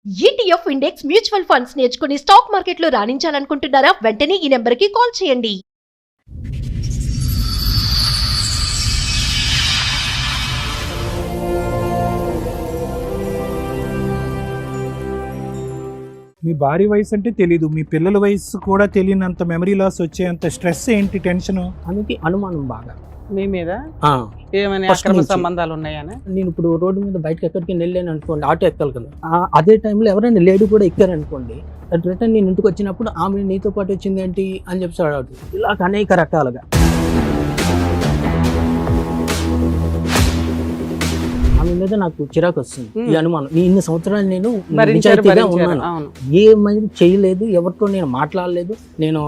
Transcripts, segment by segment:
ETF index mutual funds నేర్చుకుని stock మార్కెట్లో రాణించాలనుకుంటున్నారా? వెంటనే ఈ నెంబర్కి కాల్ చేయండి. మీ భార్య వయసు అంటే తెలీదు, మీ పిల్లల వయసు కూడా తెలియనంత మెమరీ లాస్ వచ్చేంత స్ట్రెస్ ఏంటి, టెన్షన్? అందుకే అనుమానం బాగా మీ మీద ఆ, ఏమైనా First అక్రమ నుంచి. సంబంధాలు ఉన్నాయని నేను ఇప్పుడు రోడ్డు మీద బయటకు ఎక్కడికి వెళ్ళాను అనుకోండి, ఆటో ఎక్కాలి కదా, అదే టైంలో ఎవరైనా లేడీ కూడా ఎక్కారనుకోండి, రిటర్న్ నేను ఇంటికి వచ్చినప్పుడు ఆమె నీతో పాటు వచ్చింది ఏంటి అని చెప్పి అడగదు. ఇలా అనేక రకాలుగా ఆమె మీద నాకు చిరాకు వస్తుంది. ఈ అనుమానం ఇన్ని సంవత్సరాలు నేను నిజాయితీగా ఉన్నాను, అవును ఏమని చేయలేదు, ఎవరితో నేను మాట్లాడలేదు, నేను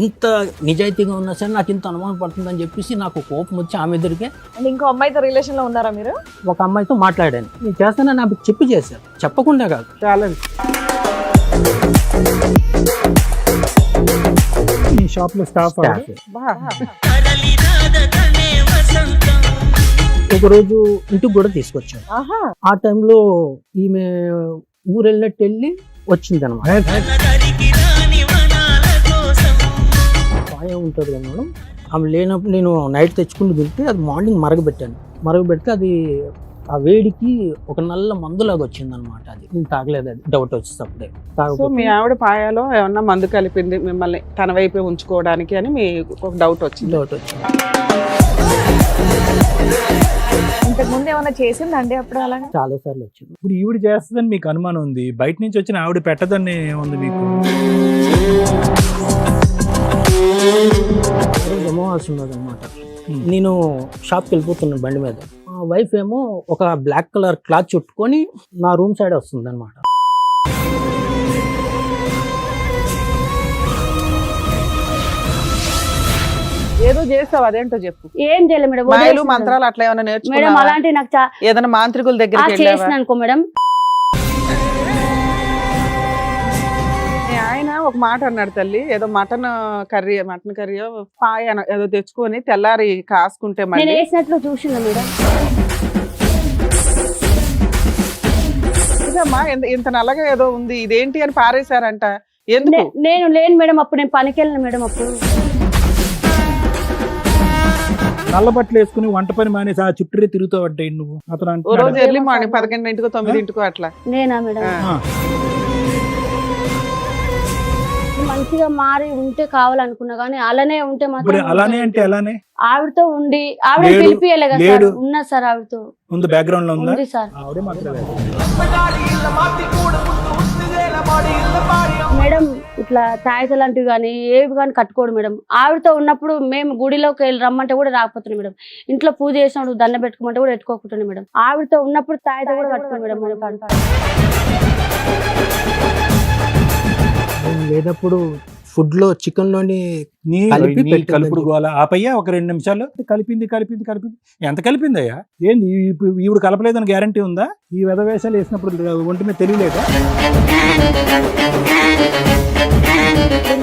ఇంత నిజాయితీగా ఉన్నా సరే నాకు ఇంత అనుమానం పడుతుందని చెప్పేసి నాకు కోపం వచ్చి ఆమె ఎదురుకే అండ్ ఇంకో అమ్మాయితో రిలేషన్ లో ఉన్నారా మీరు? ఒక అమ్మాయితో మాట్లాడాను. నేను చేస్తానని నాకు చెప్పి చేశాను, చెప్పకుండా కాదు. ఛాలెంజ్. మీ షాప్ లో స్టాఫ్ ఒక రోజు ఇంటికి కూడా తీసుకొచ్చాను. ఆహా, ఆ టైంలో ఈమె ఊరు వెళ్ళినట్టు వెళ్ళి వచ్చింది అనమాట. పాయం ఉంటుంది కదా మేడం, ఆమె లేనప్పుడు నేను నైట్ తెచ్చుకుని తింటే అది మార్నింగ్ మరగబెట్టాను. మరగబెడితే అది ఆ వేడికి ఒక నల్ల మందులాగా వచ్చింది అనమాట. అది నేను తాగలేదు, అది డౌట్ వచ్చేటప్పుడే సో మీ ఆవిడ పాయాలో ఏమన్నా మందు కలిపింది మిమ్మల్ని తన వైపే ఉంచుకోవడానికి అని మీ ఒక డౌట్ వచ్చింది. డౌట్ వచ్చింది. ఇంతకు ముందు ఏమైనా చేసిందండి అప్పుడు అలా? చాలా సార్లు వచ్చింది. ఇప్పుడు ఈవిడ చేస్తుందని మీకు అనుమానం ఉంది, బయట నుంచి వచ్చిన ఆవిడ పెట్టదని ఉంది మీకు? అమావాస్య ఉన్నది అనమాట. నేను షాప్కి వెళ్ళిపోతున్నాను బండి మీద. మా వైఫ్ ఏమో ఒక బ్లాక్ కలర్ క్లాత్ చుట్టుకొని నా రూమ్ సైడ్ వస్తుంది అనమాట. ఏదో చేస్తావు, అదేంటో చెప్పు. ఏం చేయలేదు మేడం, మాయలు వదిలేసాను. మంత్రాలు అట్లా ఏమైనా మేడం నేర్చుకున్నావా? అలాంటి నాకు ఏదైనా మాంత్రికుల దగ్గరికి చేసిన వెళ్ళావా? అనుకో మేడం. మీ ఆయన ఒక మాట అన్నాడు తల్లి, ఏదో మటన్ కర్రీ పాయ ఏదో తెచ్చుకొని తెల్లారి కాసుకుంటే నేను మళ్ళీ వేసినట్లు చూసిందా మేడం? ఇదమ్మా ఇంత నల్లగా ఏదో ఉంది, ఇదేంటి అని పారేశారంట. ఎందుకు? నేను లేను మేడం, అప్పుడు నేను పనికి వెళ్ళిన మేడం. అప్పుడు నల్ల బట్టలు వేసుకుని వంట పని మానేసి ఆ చుట్టూరే తిరుగుతూ పడ్డాయి నువ్వు. అతను ఓ రోజు అంటున్నాడు. ఎర్లీ మార్నింగ్ 11:00 9:00 అట్లా. నేనా మేడం? ఆ. మంచిగా మారి ఉంటే కావాలనుకున్నా కానీ అలానే ఉంటే ఇప్పుడు మాత్రం అలానే అంటే ఎలానే ఆవిడతో ఉండి ఆవిడ లేడు, పిలిపియలే కదా సార్. లేడు. ఉన్నా సార్, ఆవిడతో ఉంది, బ్యాక్గ్రౌండ్ లో ఉందా? ఉంది సార్. ఆవిడే మాత్రమే. మేడం ఇట్లా తాయిత లాంటివి కానీ ఏవి కానీ కట్టుకోడు మేడం. ఆవిడతో ఉన్నప్పుడు మేము గుడిలోకి వెళ్ళి రమ్మంటే కూడా రాకపోతున్నాం మేడం. ఇంట్లో పూజ చేసినప్పుడు దండ పెట్టుకోమంటే కూడా పెట్టుకోకుంటున్నాం మేడం. ఆవిడతో ఉన్నప్పుడు తాయిత కూడా కట్టుకోండి మేడం. మన కంట నేను లేనప్పుడు ఫుడ్ లో చికెన్ లోని నీ కలిపి నీ పెట్టిందని కలుపుడు గోల ఆపయ్యా ఒక 2 నిమిషాలు. కలిపింది ఎంత కలిపిందయ్యా? ఏంది ఈవిడ కలపలేదని గ్యారంటీ ఉందా? ఈ వెధవేషాలు వేసినప్పుడు ఒంటి మీద తెలియలేదా?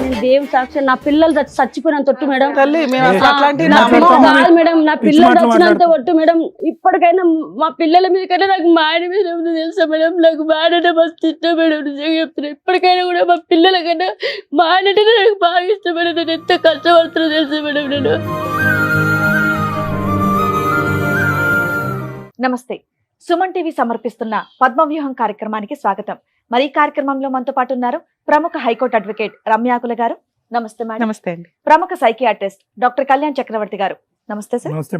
నేను దేవుని సాక్షి నా పిల్లలు చచ్చిపోయినంత ఒట్టు మేడం. తల్లి మేము అసలు అట్లాంటివి నా నమ్మము. పిల్లలు కాదు మేడం, నా పిల్లలు మాటలు చచ్చినంత ఒట్టు మేడం. ఇప్పటికైనా మా పిల్లల మీద కన్నా నాకు మా ఆయన మీద ఏముందో తెలుసా మేడం? నాకు మా ఆయన మస్తు ఇష్టం మేడం, నిజంగా చెప్తున్నా. ఇప్పటికైనా కూడా మా పిల్లల కన్నా మా ఆయన నాకు బాగా ఇష్టం మేడం. నేను ఎంత కష్టపడుతున్నా తెలుసా మేడం నేను. నమస్తే. సుమన్ టీవీ సమర్పిస్తున్న పద్మవ్యూహం కార్యక్రమానికి స్వాగతం. మరి ఈ కార్యక్రమంలో మనతో పాటు ఉన్నారు ప్రముఖ హైకోర్టు అడ్వకేట్ రమ్యాకుల గారు. నమస్తే మేడం. నమస్తే అండి. ప్రముఖ సైకియాట్రిస్ట్ డాక్టర్ కళ్యాణ్ చక్రవర్తి గారు. నమస్తే సార్. నమస్తే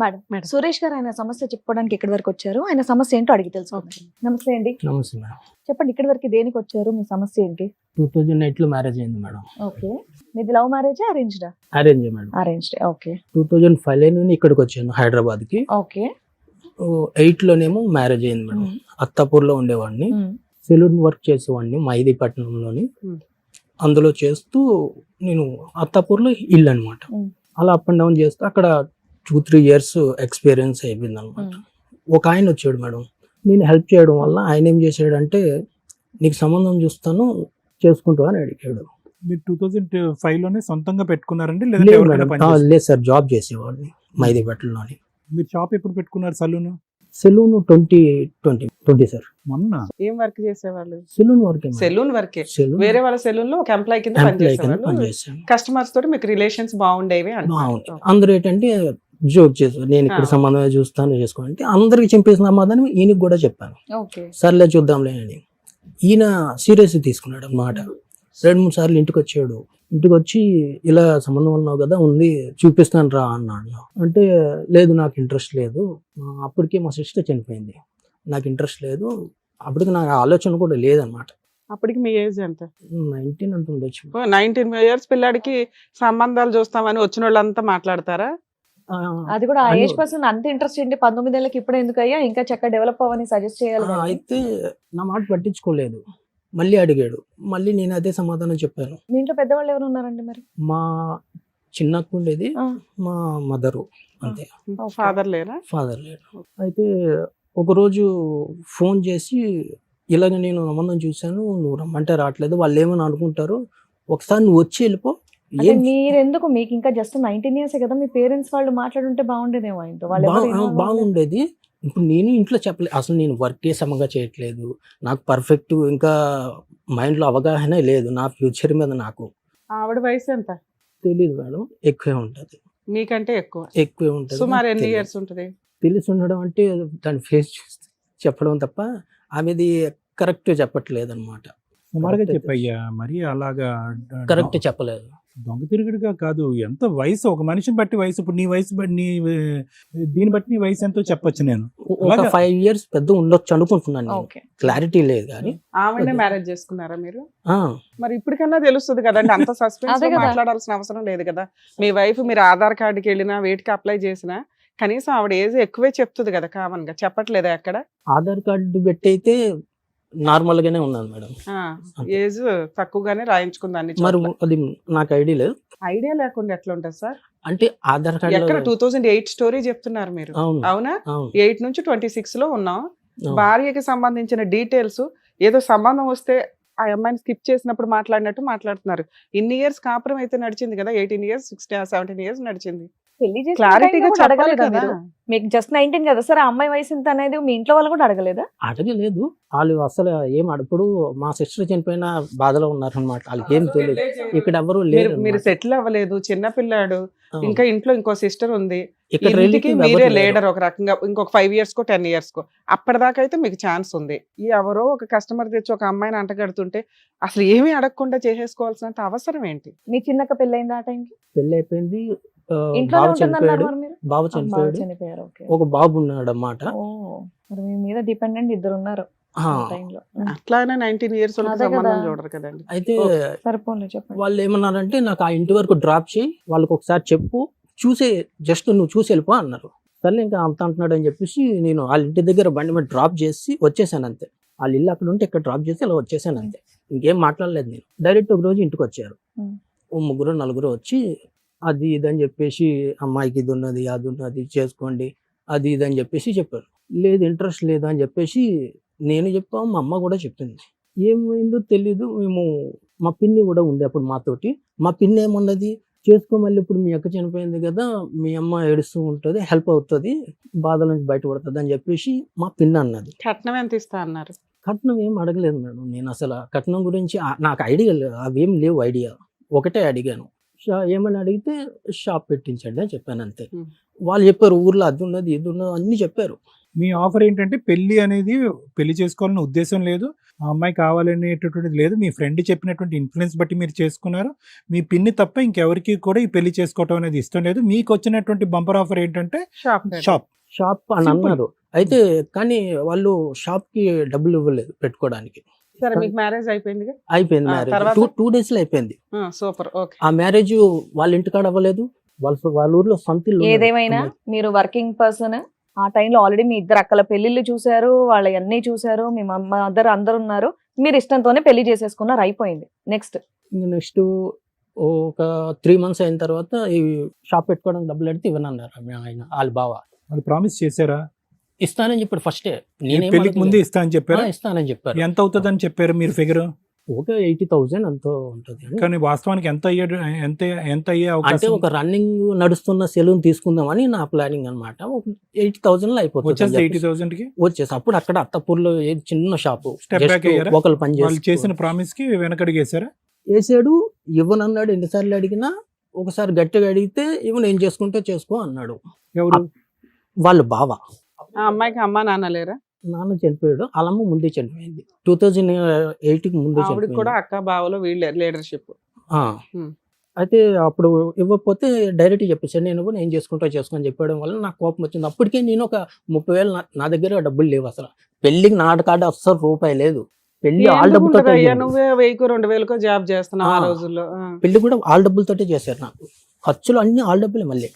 మేడం. మేడం సురేష్ గారు ఆయన సమస్య చెప్పుకోవడానికి ఇక్కడి వరకు వచ్చారు. ఆయన సమస్య ఏంటో అడిగి తెలుసుకుందాం. నమస్తే అండి, నమస్తే మేడం. చెప్పండి ఇక్కడి వరకు దేనికి వచ్చారు? మీ సమస్య ఏంటి? 2008 లో మ్యారేజ్ అయింది మేడం. ఓకే, మీది లవ్ మ్యారేజ్ అరేంజ్డా? Arrange madam. అరేంజ్డ్. ఓకే 2005 లో ఇక్కడికి వచ్చాను హైదరాబాద్ కి. ఓకే 8 లోనేమో మ్యారేజ్ అయింది మేడం. అత్తాపూర్ లో ఉండేవాడిని, సెలూన్ వర్క్ చేసేవాడిని మైదీపట్నంలోని. అందులో చేస్తూ నేను అత్తాపూర్లో ఇల్లు అనమాట. అలా అప్ అండ్ డౌన్ చేస్తూ అక్కడ 2-3 years ఎక్స్పీరియన్స్ అయిపోయింది అనమాట. ఒక ఆయన వచ్చాడు మేడం, నేను హెల్ప్ చేయడం వల్ల ఆయన ఏం చేశాడంటే, నీకు సంబంధం చూస్తాను చేసుకుంటావు అని అడిగాడు. మీరు 2005 లోనే సొంతంగా పెట్టుకున్నారండి లేదు లేదంటే మేడం, లేదు సార్, జాబ్ చేసేవాడిని మైదీపట్నంలోని. మీరు షాప్ ఎప్పుడు పెట్టుకున్నారు? Salon salon 2020 sir. మొన్న ఏం వర్క్ చేసేవాళ్ళు? సెలూన్ వర్క్ సెలూన్ వర్కే. సెలూన్ వేరే వాళ్ళ సెలూన్ లో ఒక ఎంప్లాయ్ కింద ఎంప్లాయ్ కింద పనిచేసేవాళ్ళు. పనిచేసాను. కస్టమర్స్ తోటి మీకు రిలేషన్స్ బాగుండేవి బాగుంది. అందరూ ఏంటంటే జోక్ చేశారు, నేను ఇక్కడ సంబంధం చూస్తాను చేసుకోవాలంటే అందరికి చెప్పేసిన సమాధానం ఈయనకి కూడా చెప్పాను. ఓకే. సర్లే చూద్దాంలే అని. ఈయన సీరియస్ తీసుకున్నాడు అన్నమాట. 2-3 సార్లు ఇంటికి వచ్చాడు. ఇంటికి వచ్చి ఇలా సంబంధం ఉన్నావు కదా, ఉంది చూపిస్తాను రా అన్నాడు. అంటే లేదు నాకు ఇంట్రెస్ట్ లేదు, అప్పటికే మా సిస్టర్ చనిపోయింది, నాకు ఇంట్రెస్ట్ లేదు, అప్పటికి నాకు ఆలోచన కూడా లేదనమాట. అప్పటికి మీ ఏజ్ ఎంత? 19 అంత ఉండొచ్చు. 19 years పిల్లాడికి సంబంధాలు చూస్తామని వచ్చిన వాళ్ళంతా మాట్లాడతారా? అది కూడా ఆ అని- ఏజ్ పర్సన్ అంత ఇంట్రెస్ట్ ఏంటి 19 ఏళ్ళకి ఇప్పుడు ఎందుకు అయ్యా, ఇంకా చక్కగా డెవలప్ అవ్వని సజెస్ట్ చేయాలి కదా. అయితే నా మాట పట్టించుకోలేదు. మళ్ళీ అడిగాడు, మళ్ళీ నేను అదే సమాధానం చెప్పాను. మీ ఇంట్లో పెద్దవాళ్ళు ఎవరు ఉన్నారండి మరి? మా చిన్నక్క ఉండేది, ఆ. మా మదరు అంతే, ఫాదర్ లేరా? ఫాదర్ లేడు. అయితే ఒకరోజు ఫోన్ చేసి ఇలాగ నేను సంబంధం చూశాను, నువ్వు రమ్మంటే రావట్లేదు, వాళ్ళు ఏమని అనుకుంటారు, ఒకసారి నువ్వు వచ్చి వెళ్ళిపో. అంటే మీరెందుకు, మీకు ఇంకా జస్ట్ 19 years కదా, మీ పేరెంట్స్ వాళ్ళు మాట్లాడుంటే బాగుండేదేమో ఆయనతో. వాళ్ళు ఎవరు involve అవ్వలేదు. బాగుండేది. ఇప్పుడు నేను ఇంట్లో చెప్పలేదు, అసలు నేను వర్కే సమగా చేయట్లేదు, నాకు పర్ఫెక్ట్ ఇంకా మైండ్లో అవగాహన లేదు నా ఫ్యూచర్ మీద. నాకు ఆవిడ వయసు ఎంత? తెలియదు మేడం, ఎక్కువే ఉంటుంది, మీకంటే ఎక్కువ. ఎక్కువే ఉంటుంది. సుమారు ఎన్ని తెలియదు. ఇయర్స్ ఉంటది? తెలిసి ఉండడం అంటే దాని ఫేస్ చూస్తే చెప్పడం తప్ప ఆమెది కరెక్ట్ చెప్పట్లేదు అనమాట. సుమారుగా చెప్పయ్యా, మరి అలాగా కరెక్ట్ చెప్పలేదు. దొంగ తిరుగుడుగా కాదు, ఎంత వయసు, ఒక మనిషిని బట్టి వయసు, ఇప్పుడు నీ వయసు బట్టి దీన్ని బట్టి నీ వయసు ఎంతో చెప్పొచ్చు నేను. ఒక అలాగా? 5 years పెద్ద ఉండొచ్చు అనుకుంటున్నాను నేను. ఓకే. క్లారిటీ లేదు కానీ ఆవిడనే అదే. మ్యారేజ్ చేసుకున్నారా మీరు? ఆ, మరి ఇప్పటికన్నా తెలుస్తుంది కదండి, అంత సస్పెన్స్ అదే కదా. మాట్లాడాల్సిన అవసరం లేదు కదా. మీ వైఫ్ మీరు ఆధార్ కార్డుకి వెళ్ళినా వేటికి అప్లై చేసినా కనీసం ఆవిడ ఏజ్ ఎక్కువే చెప్తుంది కదా, కామన్ గా చెప్పట్లేదా ఎక్కడ? ఆధార్ కార్డు పెట్టి అయితే నార్మల్ గానే ఉన్నాను మేడం. ఏజ్ తక్కువగానే రాయించుకుంది అన్ని మరి చోట్ల. అది నాకు ఐడియా లేదు. ఐడియా లేకుండా ఎట్లా ఉంటుంది సార్? అంటే ఆధార్ ఎక్కడ కార్డు 2008 స్టోరీ చెప్తున్నారు మీరు, అవును అవునా? అవును 8 నుంచి 26 లో ఉన్నాం. అవును. భార్యకి సంబంధించిన డీటెయిల్స్ ఏదో సంబంధం వస్తే ఆ అమ్మాయిని స్కిప్ చేసినప్పుడు మాట్లాడినట్టు మాట్లాడుతున్నారు. ఇన్ని ఇయర్స్ కాపురం అయితే నడిచింది కదా, 18 years 17 years నడిచింది. పెళ్లి చేసిన క్లారిటీగా time లో కూడా చెప్పాలి అడగలేదా కదా. మీరు? మీకు జస్ట్ 19 కదా సార్, ఆ అమ్మాయి వయసు ఎంత అనేది మీ ఇంట్లో వాళ్ళు కూడా అడగలేదా? అడగలేదు. వాళ్ళు అసలు ఏం అడుపుడు మా సిస్టర్ చనిపోయిన బాధలో ఉన్నారు అనమాట. వాళ్ళకి ఏం తెలియదు, ఇక్కడ ఎవరు లేరు మీరు అన్నమాట. సెటిల్ అవ్వలేదు, చిన్న పిల్లాడు, అవును. ఇంకా ఇంట్లో ఇంకో సిస్టర్ ఉంది, ఇక్కడ ఇంటికి relative మీరే ఎవరు లేరు. లీడర్ ఒక రకంగా. ఇంకొక 5 years కో 10 years కో అప్పటిదాకా అయితే మీకు ఛాన్స్ ఉంది. ఈ ఎవరో ఒక కస్టమర్ తెచ్చి ఒక అమ్మాయిని అంటగడుతుంటే అసలు ఏమీ అడగకుండా చేసేసుకోవాల్సినంత అవసరం ఏంటి? మీ చిన్నక్క పెళ్ళైందా ఆ టైంకి? పెళ్ళి అయిపోయింది. ఇంట్లోనే బాబు ఉంటుందన్నారు చనిపోయాడు. మరి మీరు? బాబు బాగా చనిపోయాడు. చనిపోయారు. ఓకే. ఒక బాబు ఉన్నాడు అన్నమాట. ఓ, మరి మీ మీద డిపెండెంట్ ఇద్దరు ఉన్నారు ఆ, ఆ టైంలో. అట్లానే 19 years వాళ్ళకి అదే కదా. సంబంధం చూడరు కదండి. అయితే సరిపోలే చెప్పండి. వాళ్ళు ఏమన్నారంటే నాకు ఆ ఇంటి వరకు డ్రాప్ చేయి, వాళ్ళకి ఒకసారి చెప్పు, చూసే జస్ట్ నువ్వు చూసి వెళ్ళిపో అన్నారు. సరే ఇంకా అంత అంటున్నాడు అని చెప్పేసి నేను వాళ్ళ ఇంటి దగ్గర బండి మీద డ్రాప్ చేసి వచ్చేసాను అంతే. వాళ్ళ ఇల్లు అక్కడ ఉంటే ఇక్కడ డ్రాప్ చేసి అలా వచ్చేసాను అంతే. ఇంకేం మాట్లాడలేదు నేను. డైరెక్ట్ ఒక రోజు ఇంటికి వచ్చారు. ఉమ్. ఓ 3-4 వచ్చి అది ఇది అని చెప్పేసి అమ్మాయికి ఇది ఉన్నది అది ఉన్నది చేసుకోండి అది ఇది అని చెప్పేసి చెప్పారు. లేదు ఇంట్రెస్ట్ లేదు అని చెప్పేసి నేను చెప్పాము, మా అమ్మ కూడా చెప్పింది. ఏమైందో తెలీదు. మేము మా పిన్ని కూడా ఉండే అప్పుడు మాతోటి. మా పిన్ని ఏమన్నది, చేసుకో, మళ్ళీ ఇప్పుడు మీ అక్క చనిపోయింది కదా, మీ అమ్మ ఏడుస్తూ ఉంటుంది, హెల్ప్ అవుతుంది, బాధల నుంచి బయటపడుతుంది అని చెప్పేసి మా పిన్ని అన్నది. కట్నం ఎంత ఇస్తా అన్నారు? కట్నం ఏం అడగలేదు మేడం. నేను అసలు ఆ కట్నం గురించి నాకు ఐడియా అవేం లేవు. ఐడియా ఒకటే అడిగాను, ఏమని అడిగితే షాప్ పెట్టించండి అని చెప్పాను అంతే. Hmm. వాళ్ళు చెప్పారు ఊర్లో అది ఉన్నది ఇది ఉన్నది అన్ని చెప్పారు. మీ ఆఫర్ ఏంటంటే పెళ్లి అనేది పెళ్లి చేసుకోవాలనే ఉద్దేశం లేదు, ఆ అమ్మాయి కావాలనేటటువంటిది లేదు, మీ ఫ్రెండ్ చెప్పినటువంటి ఇన్ఫ్లుయెన్స్ బట్టి మీరు చేసుకున్నారు. మీ పిన్ని తప్ప ఇంకెవరికి కూడా ఈ పెళ్లి చేసుకోవటం అనేది ఇష్టం లేదు. మీకు వచ్చినటువంటి బంపర్ ఆఫర్ ఏంటంటే షాప్ షాప్ అని Simple. అన్నారు. అయితే కానీ వాళ్ళు షాప్ కి డబ్బులు ఇవ్వలేదు పెట్టుకోవడానికి. సరే, మీకు మ్యారేజ్ అయిపోయిందిగా. అయిపోయింది ఆ, మ్యారేజ్. తర్వాత? 2 days లో అయిపోయింది. సూపర్. ఓకే. ఆ మ్యారేజ్ వాళ్ళ ఇంటికాడ అవ్వలేదు, వాళ్ళ ఊర్లో సొంత ఇల్లు ఉన్నది. ఏదేమైనా మీరు వర్కింగ్ పర్సన్, ఆ టైంలో ఆల్రెడీ మీ ఇద్దరు అక్కల పెళ్లిళ్ళు చూసారు, వాళ్ళ అన్ని చూసారు, మీ మదర్ అందరు ఉన్నారు, మీరు ఇష్టంతోనే పెళ్లి చేసేసుకున్నారు, అయిపోయింది. నెక్స్ట్ నెక్స్ట్ ఒక 3 months అయిన తర్వాత ఈ షాప్ పెట్టుకోవడానికి డబ్బులు అడిగితే ఇవ్వనన్నారు ఆయన వాళ్ళ బావ. వాళ్ళు ప్రామిస్ చేశారా? ఇస్తానని చెప్పాడు ఫస్టే. పెళ్లికి ముందే ఇస్తా అని చెప్పారు. ఇస్తానని చెప్పారు. ఎంత అవుతుందని చెప్పారు మీరు ఫిగర్? ఒక 80,000 ఎంతో ఉంటుంది అని. కానీ వాస్తవానికి ఎంత అయ్యాడు, ఎంత ఎంత అయ్యే అంటే అవకాశం ఒక రన్నింగ్ నడుస్తున్న సెలూన్ తీసుకుందామని నా ప్లానింగ్ అనమాట. ఒక 80,000 అయిపోతుంది వచ్చేసి అని చెప్పేసి 80,000 కి వచ్చేసి అప్పుడు అక్కడ అత్తపూర్లో చిన్న షాపు Step back అయ్యారా? ఒకళ్ళు పని వాళ్ళు చేసిన ప్రామిస్ కి వెనకడిగేశారా? వేసాడు. ఇవ్వనన్నాడు. ఎన్నిసార్లు అడిగినా ఒకసారి గట్టిగా అడిగితే ఇవ్వ నేను చేసుకుంటే చేసుకో అన్నాడు. ఎవరు? వాళ్ళ బావ. ఆ అమ్మాయికి అమ్మా నాన్న లేరా? నాన్న చనిపోయాడు. వాళ్ళమ్మ ముందే చనిపోయింది. 2008కి ముందే ఆవిడకి చనిపోయింది. కూడా అక్క బావలో వీళ్ళ లీడర్షిప్. ఆ. అయితే అప్పుడు ఇవ్వకపోతే డైరెక్ట్ చెప్పేసాడు నేను చేసుకుంటా అని చెప్పడం వల్ల నాకు కోపం వచ్చింది. అప్పటికే నేను ఒక 30,000 నా దగ్గర డబ్బులు లేవు అసలు. పెళ్లికి నా కాడ అస్సలు రూపాయి లేదు. పెళ్లి ఆల్ డబ్బులతో నువ్వే 1,000-2,000 జాబ్ చేస్తున్నావు ఆ రోజుల్లో. పెళ్లి కూడా ఆల్ డబ్బులతోటే చేశారు నాకు. ఖర్చులు అన్ని ఆల్ డబ్బులే మళ్ళీ.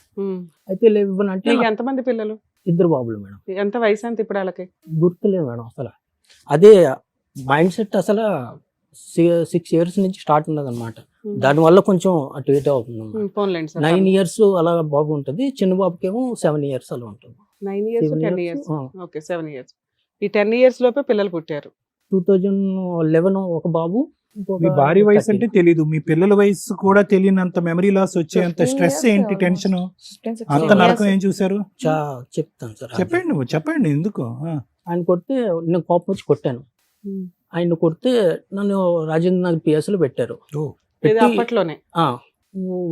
అయితే లేవనంటే నీకు ఎంతమంది పిల్లలు? 2 బాబులు మేడం. ఎంత వయసు ఎంత ఇప్పుడు వాళ్ళకి? గుర్తులేదు మేడం అసలు. అదే మైండ్ సెట్ అసలు 6 years నుంచి స్టార్ట్ ఉన్నది అనమాట. దానివల్ల కొంచెం అటు ఇటు అవుతుంది. 9 years అలా బాబు ఉంటుంది. చిన్న బాబుకేమో 7 years అలా ఉంటుంది. 9 years 10 years. Okay 7 years. ఈ 10 years లోపే పిల్లలు పుట్టారు. 2011 ఒక బాబు. మీ భారీ వయసు అంటే తెలీదు, మీ పిల్లల వయసు కూడా తెలియనంత మెమరీ లాస్ వచ్చేంత 15 స్ట్రెస్ years ఏంటి, టెన్షన్, 16 అంత నరకం ఏం చూసారు? చెప్తాను సార్. చెప్పండి, నువ్వు చెప్పండి ఎందుకు. ఆయన కొడితే నేను కోపం వచ్చి కొట్టాను. ఆయన కొడితే నన్ను రాజేంద్ర నగర్ PS లో పెట్టారు. అప్పట్లోనే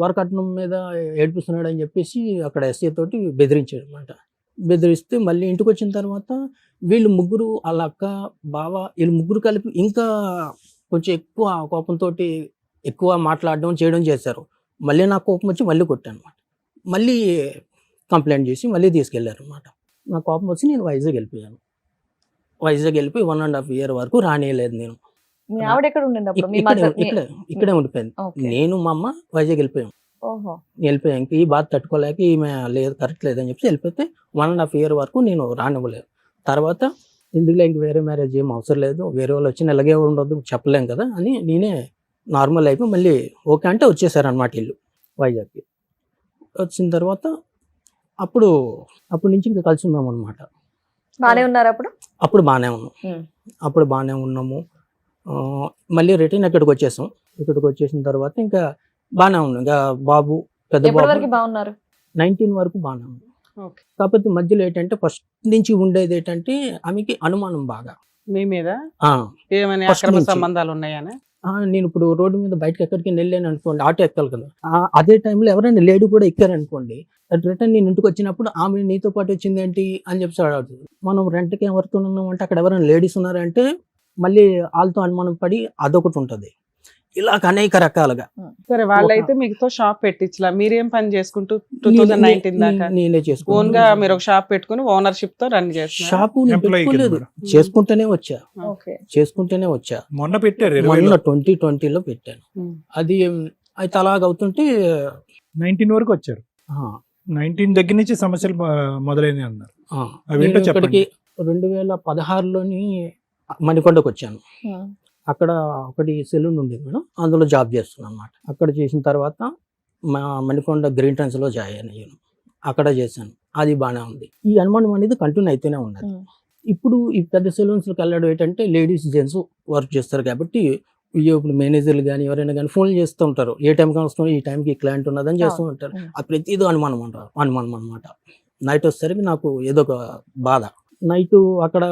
వరకట్నం మీద ఏడిపిస్తున్నాడు అని చెప్పేసి అక్కడ SI తోటి బెదిరించాడు అనమాట. బెదిరిస్తే మళ్ళీ ఇంటికి వచ్చిన తర్వాత వీళ్ళు ముగ్గురు వాళ్ళ అక్క బావ వీళ్ళు ముగ్గురు కలిపి ఇంకా కొంచెం ఎక్కువ కోపంతో ఎక్కువ మాట్లాడడం చేయడం చేశారు. మళ్ళీ నాకు కోపం వచ్చి మళ్ళీ కొట్టాను అనమాట. మళ్ళీ కంప్లైంట్ చేసి మళ్ళీ తీసుకెళ్లారు అనమాట. నాకు కోపం వచ్చి నేను వైజాగ్ వెళ్ళిపోయాను. వైజాగ్ వెళ్ళిపోయి 1.5 year వరకు రానియలేదు నేను. మీ ఆవిడ ఎక్కడ ఉండింది అప్పుడు? మీ మదర్ ఇక్కడే ఉండిపోయింది. నేను మా అమ్మ వైజాగ్ వెళ్ళిపోయాం. వెళ్ళిపోయాం. ఇంక ఈ బాధ తట్టుకోలేక ఈమె లేదు కరెక్ట్ లేదని చెప్పి వెళ్ళిపోతే 1.5 year వరకు నేను రానివ్వలేదు. తర్వాత ఇందులో ఇంక వేరే మ్యారేజ్ ఏం అవసరం లేదు, వేరే వాళ్ళు వచ్చి ఇలాగే ఉండొద్దు చెప్పలేం కదా అని నేనే నార్మల్ అయిపోయి మళ్ళీ ఓకే అంటే వచ్చేసారనమాట ఇల్లు వైజాగ్కి. వచ్చిన తర్వాత అప్పుడు నుంచి ఇంకా కలిసి ఉన్నాం అనమాట. బానే ఉన్నారు అప్పుడు? అప్పుడు బాగానే ఉన్నాము. మళ్ళీ రిటర్న్ ఇక్కడికి వచ్చేసాం. ఇక్కడికి వచ్చేసిన తర్వాత ఇంకా బాగానే ఉన్నాం. ఇంకా బాబు పెద్ద బాబు బాగున్నారు. 19 వరకు బాగానే ఉన్నాం. కాకపోతే మధ్యలో ఏంటంటే ఫస్ట్ నుంచి ఉండేది ఏంటంటే ఆమెకి అనుమానం బాగా మీ మీద. ఏమైనా First అక్రమ నుంచి. సంబంధాలు ఉన్నాయని? నేను ఇప్పుడు రోడ్డు మీద బయటకి ఎక్కడికి వెళ్ళాను అనుకోండి, ఆటో ఎక్కాలి కదా, అదే టైంలో ఎవరైనా లేడీ కూడా ఎక్కారనుకోండి, రిటర్న్ నేను ఇంటికి వచ్చినప్పుడు ఆమె నీతో పాటు వచ్చింది ఏంటి అని చెప్పి అడుగుతుంది. మనం రెంట్కి ఎవరితో ఉన్నాం అంటే అక్కడ ఎవరైనా లేడీస్ ఉన్నారంటే మళ్ళీ వాళ్ళతో అనుమానం పడి అదొకటి ఉంటుంది. ఇలా అనేక రకాలుగా. సరే, వాళ్ళైతే మీతో షాప్ పెట్టించలా, మీరేం పని చేసుకుంటూ 2019 దాకా నేనే ఓన్ చేసుకున్నాను. గా మీరు ఒక షాప్ పెట్టుకుని ఓనర్షిప్ తో రన్ చేస్తున్నారు? షాపు నేను Employee కింద పెట్టుకోలేదు, కూడా. చేసుకుంటూనే వచ్చా. మొన్న పెట్టారు మొన్న 2020లో పెట్టాను. అది అయితే అలాగవుతుంటే 19 వరకు వచ్చారు. 19 దగ్గర నుంచి సమస్యలు మొదలైనవి అన్నారు. అవేంటో నేను ఇక్కడికి 2016లోని మణికొండకు వచ్చాను. అక్కడ ఒకటి సెలూన్ ఉండేది మేడం, అందులో జాబ్ చేస్తున్నాను అనమాట. అక్కడ చేసిన తర్వాత మా మణికొండ గ్రీన్ ట్రెండ్స్ లో జాయిన్ అయ్యాను. అక్కడ చేశాను, అది బాగానే ఉంది. ఈ అనుమానం అనేది కంటిన్యూ అయితేనే ఉన్నది. ఇప్పుడు ఈ పెద్ద సెలూన్స్కి వెళ్ళడం ఏంటంటే లేడీస్ జెంట్స్ వర్క్ చేస్తారు కాబట్టి ఇప్పుడు మేనేజర్లు కానీ ఎవరైనా కానీ ఫోన్ చేస్తూ ఉంటారు, ఏ టైంకి వస్తున్నారు, ఈ టైంకి క్లయింట్ ఉన్నదని చేస్తూ ఉంటారు. అది ప్రతిదీ అనుమానం అనమాట. నైట్ వచ్చేసరికి నాకు ఏదో ఒక బాధ. నైట్ అక్కడ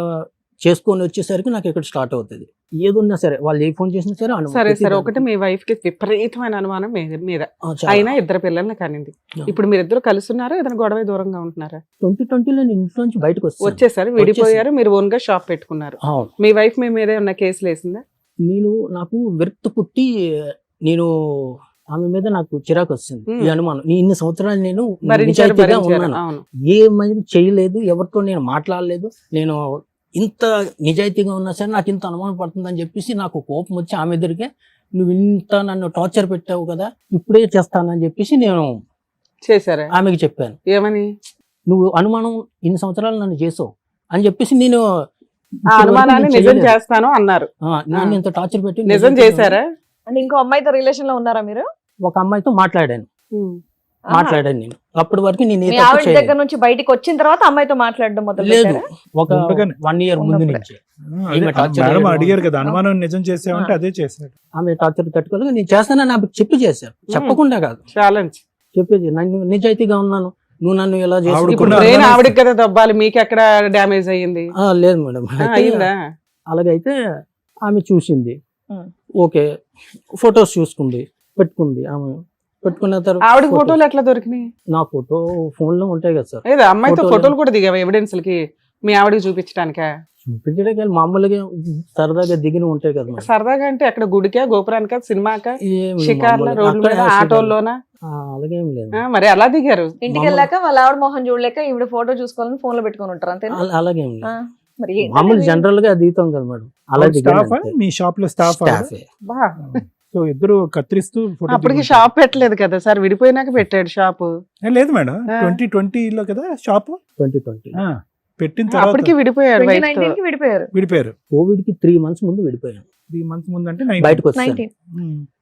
చేసుకొని వచ్చేసరికి నాకు ఇక్కడ స్టార్ట్ అవుతుంది. ఏదున్నా సరే వాళ్ళు ఏ ఫోన్ చేసినా సరే సరే ఒకటి మీ వైఫ్ కి విపరీతమైన అనుమానం మీద అయినా 2 పిల్లల్ని కనింది. ఇప్పుడు మీరిద్దరు కలుస్తున్నారా, ఏదైనా గొడవ దూరంగా ఉంటున్నారా? 2020లో నేను ఇంట్లో నుంచి బయటకు వచ్చేసారు, విడిపోయారు, మీరు ఓన్ గా షాప్ పెట్టుకున్నారు. మీ వైఫ్ మీ మీద ఉన్న కేసులు వేసిందా? నాకు విరక్తి పుట్టి ఆమె మీద నాకు చిరాకు వస్తుంది. ఈ అనుమానం ఇన్ని సంవత్సరాలు నేను నిజాయితీగా ఉన్నాను, ఏ మంది చేయలేదు, ఎవరితో నేను మాట్లాడలేదు, నేను ఇంత నిజాయితీగా ఉన్నా సరే నాకు ఇంత అనుమానం పడుతుందని చెప్పేసి నాకు కోపం వచ్చి ఆమె ఎదురుగా నువ్వు ఇంత నన్ను టార్చర్ పెట్టావు కదా, ఇప్పుడే చేస్తానని చెప్పేసి నేను చేశారా? ఆమెకి చెప్పాను. ఏమని? నువ్వు అనుమానం ఇన్ని సంవత్సరాలు నన్ను చేసావు అని చెప్పేసి నేను అనుమానాన్ని నిజం చేస్తాను అన్నారు. నన్ను ఇంత టార్చర్ పెట్టి నిజం చేశారా? అంటే ఇంకో అమ్మాయితో రిలేషన్ లో ఉన్నారా మీరు? ఒక అమ్మాయితో మాట్లాడాను. మాట్లాడాను నేను. అప్పటి వరకు నేను ఏ మీ తప్పు ఆవిడ చేయలేదు. దగ్గర నుంచి బయటికి వచ్చిన తర్వాత అమ్మాయితో మాట్లాడడం మొదలు లేదు, పెట్టారా? ఒక ఉండగానే. 1 year ముందు ఉన్నప్పుడే. నుంచి అదే, ఈమె torture మేడం చేయడం. అడిగారు కదా, అనుమానం నిజం చేసామంటే అదే చేశాడు. ఆమె టార్చర్ తట్టుకోలేక నేను చేస్తానని ఆమె చెప్పి చేశారు, చెప్పకుండా కాదు, ఛాలెంజ్. చెప్పేది. నేను నిజాయితీగా ఉన్నాను, నువ్వు నన్ను ఎలా ఆవిడ చేసి ఇప్పుడు కూడా బ్రెయిన్ అనుమానం ఆవిడకి కదా దొబ్బాలి, మీకు ఎక్కడ డ్యామేజ్ అయ్యింది? లేదు మేడం. అయితే అయిందా? అలాగైతే ఆమె చూసింది, ఉం. ఓకే, ఫొటోస్ చూసుకుంది, పెట్టుకుంది. ఆమె పెట్టుకున్న ఆవిడ తర్వాత ఫోటోలు ఎట్లా దొరికినాయి? నా ఫోటో ఫోన్ లో ఉంటాయి కదా సార్, లేదా అమ్మాయితో ఫోటోలు. ఫోటోలు కూడా దిగావా ఎవిడెన్స్ లకి మీ ఆవిడకి చూపించడానికా? చూపించడానికి మామూలుగా సరదాగా దిగిన ఉంటాయి కదా మేడం. సరదాగా అంటే అక్కడ గుడికా, గోపురానికా, సినిమాకా, ఏం లేదు, షికార్ల, మామూలుగా. రోడ్ల మీద, అక్కడ ఆటోల్లోనా? అలాగేం లేదు, మరి అలా దిగారు? ఇంటికి వెళ్ళాక వాళ్ళ ఆవిడ మొహం చూడలేక ఈవిడ ఫోటో చూసుకోవాలని ఫోన్ లో పెట్టుకొని ఉంటారు అంతేనా? అలాగేం లేదు. మరి మామూలు జనరల్ గా దిగుతాం కదా మేడం, అలా స్టాఫ్ దిగాను. మీ షాప్ లో స్టాఫ్ స్టాఫే. బా, సో ఇద్దరు కత్తిరిస్తూ photo అప్పటికి దిగుంటారు. షాప్ పెట్టలేదు కదా సార్, విడిపోయినాక పెట్టాడు షాప్. లేదు మేడం, ఆ. 2020లో కదా షాప్ 2020 పెట్టిన తర్వాత అప్పటికి విడిపోయాడు wife తో. 2019 కి విడిపోయారు. విడిపోయారు. కోవిడ్ కి 3 months ముందు విడిపోయాను, 3 months ముందు అంటే బయటకు వచ్చాను. 19.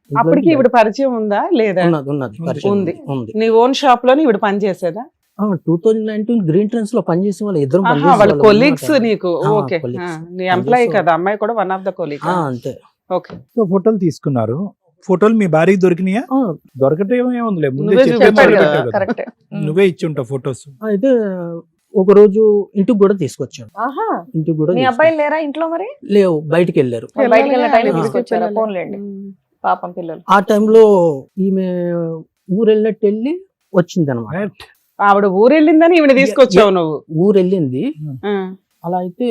ఇంట్లో అప్పటికి నుంచి ఇవిడ పరిచయం ఉందా లేదా? ఉన్నది పరిచయం ఉంది. ఉంది. నీ ఓన్ షాప్ లోని ఇవిడ పని చేసేదా? 2019 గ్రీన్ ట్రెండ్స్ లో పనిచేసే వాళ్ళు ఇద్దరు ఆహా, వాళ్ళ కొలీగ్స్ నీకు. Okay, colleagues. నీ ఎంప్లాయీ Colleagues. కదా, అమ్మాయి కూడా వన్ ఆఫ్ ద కొలీగ్. అంతే. ఓకే, సో ఫోటోలు తీసుకున్నారు. ఫోటోలు మీ భార్యకి దొరికినాయా? దొరకటం ఏముందిలే, ముందే నువ్వే చెప్పి చూపించాడు మొదలు కదా, పెట్టావు కదా. కరెక్ట్. నువ్వే ఇచ్చి ఉంటావు ఫొటోస్. అయితే ఒక రోజు ఇంటికి కూడా తీసుకొచ్చాను, ఆహా, ఇంటికి కూడా మీ అబ్బాయిలు లేరా ఇంట్లో మరి? లేవు, బయటికి వెళ్ళారు. బయటికి వెళ్ళిన టైంలో ఆ. తీసుకొచ్చారా? ఫోన్లేండి, పాపం పిల్లలు. ఆ టైంలో ఈమె ఊరు వెళ్ళినట్టు వెళ్ళి వచ్చింది అనమాట. ఆవిడ ఊరెళ్ళిందని ఈవిడ తీసుకొచ్చావు నువ్వు. ఊరు వెళ్ళింది. ఆ, అలా అయితే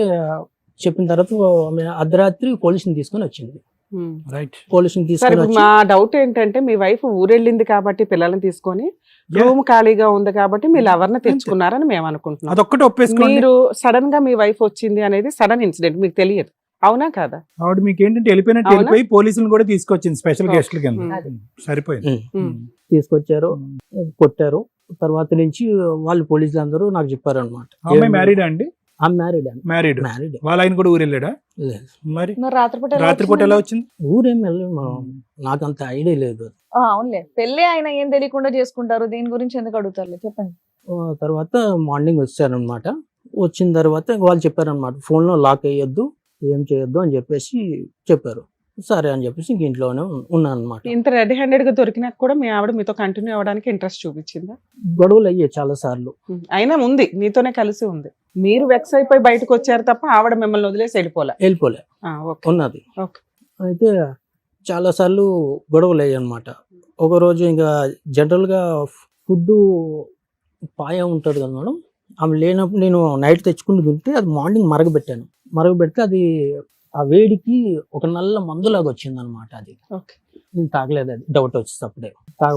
చెప్పిన తర్వాత ఆమె అర్ధరాత్రి పోలీసుని తీసుకొని వచ్చింది. ఉమ్. రైట్. పోలీసుని సరే, తీసుకొని ఇప్పుడు వచ్చి మా డౌట్ ఏంటంటే మీ వైఫ్ ఊరెళ్ళింది కాబట్టి పిల్లల్ని తీసుకొని రూమ్ ఖాళీగా ఉంది కాబట్టి మీరు ఎవరిని తెచ్చుకున్నారని మేము అనుకుంటున్నాం. అదొక్కటి ఒప్పేసుకోండి. మీరు సడన్ గా మీ వైఫ్ వచ్చింది అనేది సడన్ ఇన్సిడెంట్, మీకు తెలియదు, అవునా కాదా? ఆవిడ మీకు ఏంటంటే వెళ్ళిపోయినట్టు అవునా? వెళ్ళిపోయి పోలీసులను కూడా తీసుకొచ్చింది స్పెషల్ Okay. గెస్ట్ల కింద. సరిపోయింది. ఉమ్. తీసుకొచ్చారు, కొట్టారు. తర్వాత నుంచి వాళ్ళు పోలీసులు అందరూ నాకు చెప్పారు అనమాట. అమ్మాయి మ్యారీడా అండి? ఆ మ్యారీడ్ మ్యారీడ్. మ్యారీడ్ వాళ్ళ ఆయన కూడా ఊరు వెళ్ళాడా? లేదు, మరి మరి రాత్రిపూట ఎలా రాత్రిపూట ఎలా వచ్చింది? ఊరేం వెళ్ళలేదు మనం, నాకు అంత ఐడియా లేదు. అవునులే, పెళ్ళి ఆయన ఏం తెలియకుండా చేసుకుంటారు, దీని గురించి ఎందుకు అడుగుతారులే, చెప్పండి. తర్వాత మార్నింగ్ వచ్చారనమాట. వచ్చిన తర్వాత వాళ్ళు చెప్పారనమాట, ఫోన్లో లాక్ వేయొద్దు, ఏం చేయొద్దు అని చెప్పేసి చెప్పారు. సరే అని చెప్పేసి ఇంక ఇంట్లోనే ఉన్నాను అనమాట. ఇంత రెడీ హ్యాండెడ్ గా దొరికినాక కూడా మీ ఆవిడ మీతో కంటిన్యూ అవ్వడానికి ఇంట్రెస్ట్ చూపించిందా? గొడవలు అయ్యాయి చాలా సార్లు. అయినా ఉంది, నీతోనే కలిసి ఉంది. మీరు వెక్స్ అయిపోయి బయటకు వచ్చారు తప్ప ఆవిడ మిమ్మల్ని వదిలేసి వెళ్ళిపోలే. వెళ్ళిపోలే, ఓకే. ఉన్నది. ఓకే. అయితే చాలా సార్లు గొడవలు అయ్యాయి అనమాట. ఒకరోజు ఇంకా జనరల్గా ఫుడ్ పాయ ఉంటుంది కదా మేడం, ఆమె లేనప్పుడు నేను నైట్ తెచ్చుకుని తింటే అది మార్నింగ్ మరగబెడితే అది ఆ వేడికి ఒక నల్ల మందులాగా వచ్చింది అనమాట. అది ఓకే. నేను తాగలేదు, అది డౌట్ వచ్చేటప్పుడే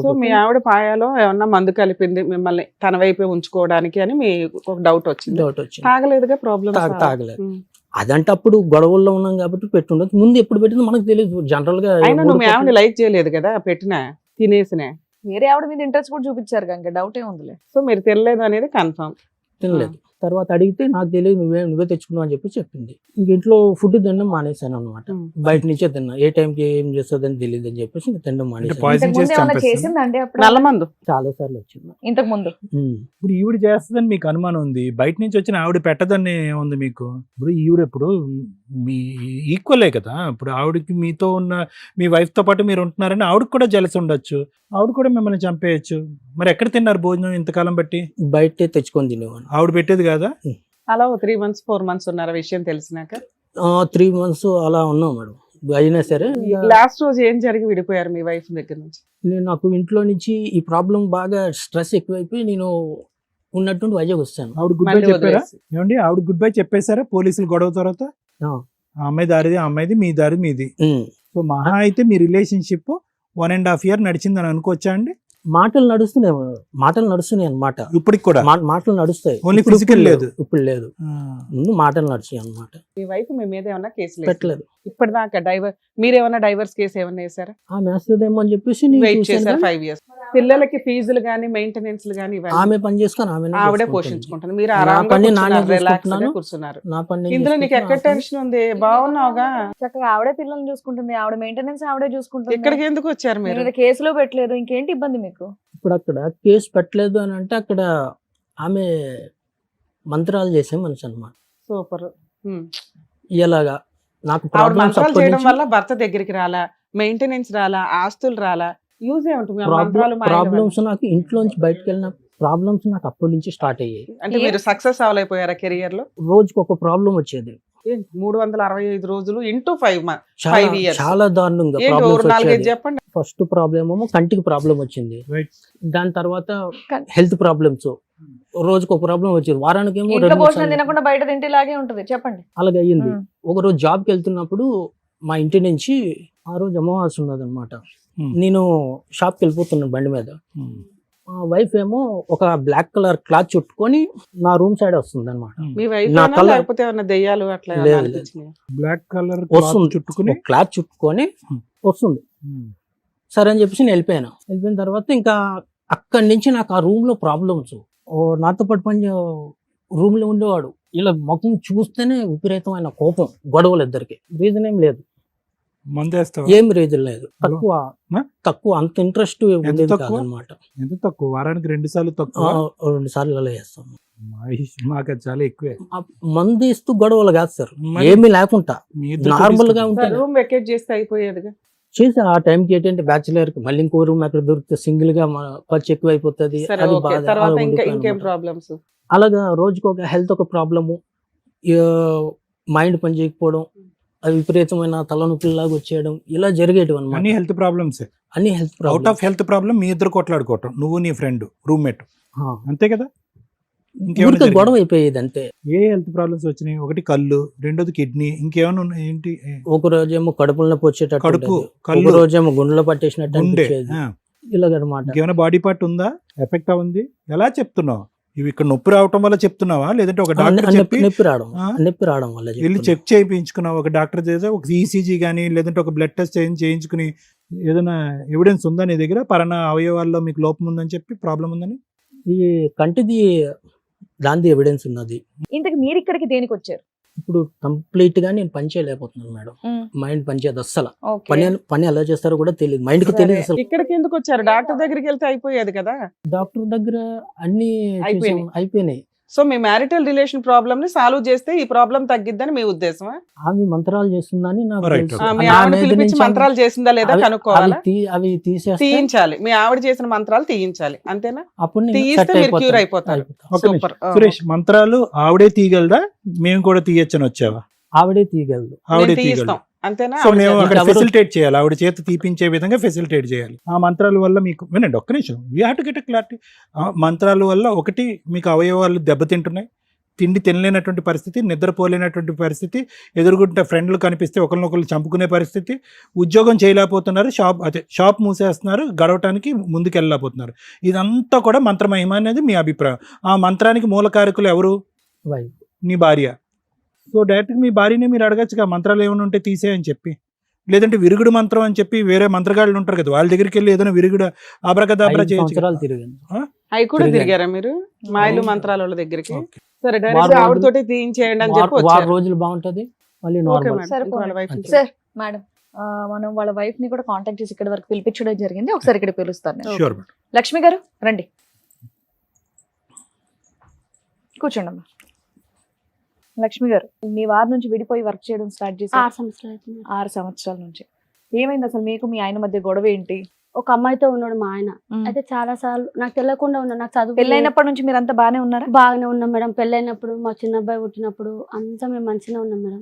సో మీ ఆవిడ పాయాలో ఏమన్నా మందు కలిపింది మిమ్మల్ని తన వైపే ఉంచుకోవడానికి అని మీ ఒక డౌట్ వచ్చింది. డౌట్ వచ్చింది. తాగలేదుగా, ప్రాబ్లం తాగలేదు. అదంటే అప్పుడు గొడవల్లో ఉన్నాం కాబట్టి పెట్టుండదు. ముందు ఎప్పుడు పెట్టిందో మనకు తెలియదు. జనరల్ గా అయినా నువ్వు మీ ఆవిడ లైక్ చేయలేదు కదా పెట్టినా, తినేసినా. వేరే ఆవిడ మీద ఇంట్రెస్ట్ కూడా చూపించారు కనుక డౌట్ ఏ ఉందిలే. సో మీరు తినలేదు అనేది కన్ఫర్మ్. తినలేదు. తర్వాత అడిగితే నాకు తెలియదు, నువ్వే తెచ్చుకున్నావు అని చెప్పి చెప్పింది. ఇంక ఇంట్లో ఫుడ్ తినడం మానేశాను అనమాట. బయట నుంచే తిన్నా, ఏ టైంకి ఏం చేస్తుందని తెలియదు అని చెప్పేసి ఇంక తినడం మానేశాను. పాయిజన్ ఇంతకు ముందు చేసి ఏమైనా చంపేస్తాను. చేసిందండి అప్పుడు? నల్ల మందు చాలా సార్లు వచ్చింది. ఇంతకు ముందు ఇప్పుడు ఈవిడ చేస్తుందని మీకు అనుమానం ఉంది, బయట నుంచి వచ్చిన ఆవిడ పెట్టదని ఉంది మీకు. ఇప్పుడు ఈవిడ ఇప్పుడు మీ ఈక్వలే కదా. ఇప్పుడు ఆవిడకి మీతో ఉన్న మీ వైఫ్ తో పాటు మీరు ఉంటున్నారని ఆవిడకి కూడా జలసి ఉండొచ్చు, ఆవిడ కూడా మిమ్మల్ని చంపేయచ్చు. మరి ఎక్కడ తిన్నారు భోజనం ఇంతకాలం బట్టి? బయటే తెచ్చుకొని తినేవాడిని. ఆవిడ పెట్టేది కదా. అలా 3 months 4 months ఉన్నారా విషయం తెలిసినాక? 3 months అలా ఉన్నాం మేడం. అయినా సరే లాస్ట్ రోజు ఏం జరిగి విడిపోయారు మీ వైఫ్ దగ్గర నుంచి? నాకు ఇంట్లో నుంచి ఈ ప్రాబ్లం బాగా స్ట్రెస్ ఎక్కువైపోయి నేను ఉన్నట్టుండి వైజాగ్ వస్తాను. ఆవిడ గుడ్ బై మళ్ళీ చెప్పారా? వదిలేసి. ఏమండి ఆవిడ గుడ్ బై చెప్పేశారా పోలీసులు గొడవ తర్వాత? ఆ. ఆ అమ్మాయి దారిది ఆ అమ్మాయిది, మీ దారి మీది. ఉమ్. సో మహా అయితే మీ రిలేషన్షిప్ 1.5 year నడిచిందని అనుకోవచ్చా అండి? మాటలు నడుస్తున్నాయి అన్నమాట. ఇప్పటికి కూడా మాటలు నడుస్తాయి. Only ఇప్పుడు physical లేదు. ఇప్పుడు లేదు, ముందు మాటలు నడిచాయి అన్నమాట. మీ వైఫ్ మీ మీద ఏమన్నా కేసులు పెట్టలేదు. ఇప్పటిదాకా మీరేమన్నా డైవర్స్ కేసు ఏమన్నా వేసారా? ఆమె వేస్తుందేమో అని చెప్పేసి నేను వెయిట్ చూశాను చేశారు కానీ 5 years. పిల్లలకి ఫీజులు గానీ మెయింటెనెన్స్ గానీ ఇవన్నీ ఆమె పని చేసుకొని ఆవిడే పోషించుకుంటుంది. మీరు నా ఆరాంగా పని నానే రిలాక్స్ గా చూసుకుంటున్నాను. కూర్చున్నారు. నా పని నేను ఇందులో నీకు ఎక్కడ చేసుకుంటున్నా. టెన్షన్ ఉంది? బాగున్నావుగా. చక్కగా ఆవిడే పిల్లల్ని చూసుకుంటుంది, ఆవిడ మెయింటెనెన్స్ ఆవిడే చూసుకుంటుంది. ఇక్కడికి ఎందుకు వచ్చారు మీరు? మీరు కేసులో పెట్టలేదు, ఇంకేంటి ఇబ్బంది మీకు? ఇప్పుడు అక్కడ కేసు పెట్టలేదు అని అంటే అక్కడ ఆమె మంత్రాలు చేసే మనిషి అన్నమాట. సూపర్. ఇలాగా నాకు ఆవిడ ప్రాబ్లమ్స్ మంత్రాలు అప్పటి చేయడం నుంచి వల్ల భర్త దగ్గరికి రాలా, మెయింటెనెన్స్ రాలా, ఆస్తులు రాలా, యూజ్ ఏముంటుంది? ఆ మంత్రాలు మాయడం వల్ల. ప్రాబ్లమ్స్ నాకు ఇంట్లోంచి బయటకు వెళ్ళిన ప్రాబ్లమ్స్ నాకు అప్పటి నుంచి స్టార్ట్ అయ్యాయి. అంటే మీరు సక్సెస్ అవలైపోయారా కెరియర్ లో? రోజుకి ఒక ప్రాబ్లం వచ్చేది. 365 రోజులు ఇంటూ 5 చాలా 5 years. చాలా దారుణంగా ఏంటి ప్రాబ్లమ్స్ 4-5 వచ్చేది. చెప్పండి. ఫస్ట్ ప్రాబ్లమ్ ఏమో కంటికి ప్రాబ్లం వచ్చింది. రైట్. దాని తర్వాత కం- హెల్త్ ప్రాబ్లమ్స్, రోజుకి ఒక ప్రాబ్లం వచ్చేది. వారానికి ఏమో ఇంట్లో 2-3 భోజనం సార్లు. తినకుండా బయట తింటేలాగే ఉంటది. చెప్పండి. అలాగే అయ్యింది. ఉమ్. ఒక రోజు జాబ్కి వెళ్తున్నప్పుడు మా ఇంటి నుంచి ఆ రోజు అమావాస్య ఉన్నది అనమాట. Hmm. నేను షాప్కి వెళ్ళిపోతున్నాను బండి మీద. Hmm. మా వైఫ్ ఏమో ఒక బ్లాక్ కలర్ క్లాత్ చుట్టుకొని నా రూమ్ సైడ్ వస్తుంది అనమాట. మీ వైఫ్ నా కళ్ళ- లేకపోతే ఏమన్నా దెయ్యాలు అట్లా లేదు, ఏమన్నా లేదు. అనిపించినాయా? బ్లాక్ కలర్ వస్తుంది చుట్టుకుని ఒక క్లాత్ చుట్టుకొని Hmm. వస్తుంది. సరే అని చెప్పేసి నేను వెళ్ళిపోయాను. వెళ్ళిపోయిన తర్వాత ఇంకా అక్కడి నుంచి నాకు ఆ రూమ్ లో ప్రాబ్లమ్స్. నాతో పాటు పని రూమ్ లో ఉండేవాడు. ఇలా ముఖం చూస్తేనే విపరీతమైన కోపం, గొడవలు ఇద్దరికి. రీజన్ ఏం లేదు, మందేస్తావా? ఏం రీజన్ లేదు. తక్కువ ఆ? తక్కువ అంత ఇంట్రెస్ట్ ఉండేది తక్కువ? కాదనమాట. ఎంత తక్కువ? వారానికి 2 సార్లు తక్కువ? 2 సార్లు అలా చేస్తాను. మాకు అది చాలా ఎక్కువే. ఆ మందు ఇస్తూ గొడవలు కాదు సార్, మరి ఏమీ లేకుండా మీ ఇద్దరు నార్మల్ గా కొట్టిస్తారు. ఉంటే రూమ్ వెకేట్ చేస్తే అయిపోయేదిగా. చేసి ఆ టైంకి ఏంటంటే బ్యాచులర్ కి మళ్ళీ ఇంకో రూమ్ అక్కడ దొరికితే సింగిల్ గా ఖర్చు ఎక్కువ అయిపోతుంది. సరే అది ఓకే. బాధ. తర్వాత అలా ఇంకా ఉండిపోయాను ఇంకేం అన్నమాట. ప్రాబ్లమ్స్? అలాగా రోజుకి ఒక హెల్త్ ఒక ప్రాబ్లము, మైండ్ పని చేయకపోవడం, అది విపరీతమైన తలనొప్పిలాగా వచ్చేయడం, ఇలా జరిగేటివి అన్ని అనమాట. Health problems. అన్ని health out problem. Of health problem మీ ఇద్దరు కొట్లాడుకోవటం, నువ్వు నీ ఫ్రెండ్ రూమ్మేట్, అంతే కదా? ఇంకేమైనా ఊరికే జరిగిందా? గొడవ అయిపోయేది అంతే. ఏ హెల్త్ ప్రాబ్లమ్స్ వచ్చినాయి? ఒకటి కళ్ళు, రెండోది కిడ్నీ, ఇంకేమైనా ఉన్నాయి ఏంటి? ఒక రోజేమో కడుపులో నొప్పి వచ్చేటట్టు కడుపు, ఉండేది. ఒక కళ్ళు, రోజేమో గుండెలో పట్టేసినట్టు గుండె. అనిపించేది. ఆ. ఇలాగనమాట. ఇంకేమైనా బాడీ పార్ట్ ఉందా ఎఫెక్ట్ ఉంది? ఎలా చెప్తున్నావు? ఇవి ఇక్కడ నొప్పి రావటం వల్ల చెప్తున్నావా, లేదంటే ఒక డాక్టర్ చెప్పి నొప్పి రావడం, ఆ? నొప్పి రావడం వల్ల వెళ్ళి చెప్తున్నా. చెక్ చేయించుకున్నావు? ఒక డాక్టర్ చేసే ఒక ఈసీజీ కానీ లేదంటే ఒక బ్లడ్ టెస్ట్ చేయించుకుని ఏదైనా ఎవిడెన్స్ ఉందా నీ దగ్గర? పలానా అవయవాల్లో మీకు లోపం ఉందని చెప్పి ప్రాబ్లం ఉందని? ఈ కంటిది దాని ఎవిడెన్స్ ఉన్నది. ఇంతకు మీరు ఇక్కడికి దేనికి వచ్చారు? ఇప్పుడు కంప్లీట్ గా నేను పని చేయలేకపోతున్నాను మేడం. మైండ్ పని చేయదు అస్సలు. ఓకే. పని ఎలా చేస్తారో కూడా తెలియదు, మైండ్ కి సరే, తెలియదు అసలు. ఇక్కడికి ఎందుకు వచ్చారు? డాక్టర్ దగ్గరికి వెళ్తే అయిపోయేది కదా. డాక్టర్ దగ్గర అన్ని అయిపోయినాయి. చేసాం, అయిపోయినాయి. సో మీ మ్యారిటల్ రిలేషన్ ప్రాబ్లమ్ ని సాల్వ్ చేస్తే ఈ ప్రాబ్లం తగ్గిద్దని మీ ఉద్దేశమా? ఆమె మంత్రాలు చేస్తుందని నాకు Right, తెలుసు. okay. మీ నా ఆవిడ మీద పిలిపించి నుంచి మంత్రాలు చేసిందా లేదా అవి- కనుక్కోవాలా? అవి తీసేస్తే తీయించాలి. మీ ఆవిడ చేసిన మంత్రాలు తీయించాలి, అంతేనా? అప్పుడు నేను తీయిస్తే set మీరు అయిపోతాను. క్యూర్ అయిపోతారు. ఒక నిమిషం. సూపర్. సురేష్, మంత్రాలు ఆవిడే తీయగలదా? మేము కూడా తీయచ్చని వచ్చావా? ఆవిడే తీయగలదు. ఆవిడే మేము తీయగలదు. తీయిస్తాం, అంతేనా? సో మేము ఆవిడ అక్కడ ఎవరు- ఫెసిలిటేట్ చేయాలి, ఆవిడ చేత తీపించే విధంగా ఫెసిలిటేట్ చేయాలి. ఆ మంత్రాల వల్ల మీకు వినండి ఒక్క నిమిషం, we have to get clarity. ఆ మంత్రాల వల్ల ఒకటి మీకు అవయవాలు దెబ్బతింటున్నాయి, తిండి తినలేనటువంటి పరిస్థితి, నిద్రపోలేనటువంటి పరిస్థితి, ఎదురుగుంటే ఫ్రెండ్లు కనిపిస్తే ఒకరినొకరు చంపుకునే పరిస్థితి, ఉద్యోగం చేయలేకపోతున్నారు, షాప్ మూసేస్తున్నారు, గడవటానికి ముందుకు వెళ్ళలేకపోతున్నారు. ఇదంతా కూడా మంత్రమహిమ అనేది మీ అభిప్రాయం. ఆ మంత్రానికి మూలకారకులు ఎవరు? వైఫ్. నీ భార్య. సో డైరెక్ట్గా మీ భార్యనే మీరు అడగచ్చుగా మంత్రాలు ఏమైనా ఉంటే తీసేయని చెప్పి, లేదంటే విరుగుడు మంత్రం అని చెప్పి వేరే మంత్రగాళ్ళు ఉంటారు కదా, వాళ్ళ దగ్గరికి వెళ్ళి ఏదైనా విరుగుడు అబ్రకదాబ్రా 5 చేయొచ్చు. సంవత్సరాలు తిరిగాను. అవి కూడా తిరిగాను. తిరిగారా మీరు మాయలు అవును. మంత్రాల వాళ్ళ దగ్గరికి? ఓకే. సరే, వారం డైరెక్ట్ రోజులు- ఆవిడతోటి తీయించేయండి అని చెప్పి వారం వచ్చారు. రోజులు బాగుంటది, మళ్ళీ ఓకే నార్మల్. మేడం, సరే, ఇంకో వాళ్ళ వైఫ్ అంతే. సార్ మేడం, మనం వాళ్ళ వైఫ్ ని కూడా కాంటాక్ట్ చేసి ఇక్కడ వరకు పిలిపించడం జరిగింది. ఒకసారి ఇక్కడ పిలుస్తాను నేను. Sure madam. లక్ష్మి గారు రండి, కూర్చోండి అమ్మా. లక్ష్మి గారు, మీ వారి నుంచి విడిపోయి వర్క్ చేయడం స్టార్ట్ చేసి 6 సంవత్సరాలు అవుతుంది. 6 సంవత్సరాల నుంచి ఏమైంది అసలు? మీకు మీ ఆయన మధ్య గొడవ ఏంటి? ఒక అమ్మాయితో ఉన్నాడు మా ఆయన. అయితే చాలా సార్లు నాకు తెలియకుండా ఉన్నాడు. నాకు చదువు పెళ్ళైనప్పటి నుంచి మీరు అంతా బానే ఉన్నారా? బాగానే ఉన్నాం మేడం. పెళ్ళైనప్పుడు మా చిన్న అబ్బాయి పుట్టినప్పుడు అంతా మేము మంచిగా ఉన్నాం మేడం.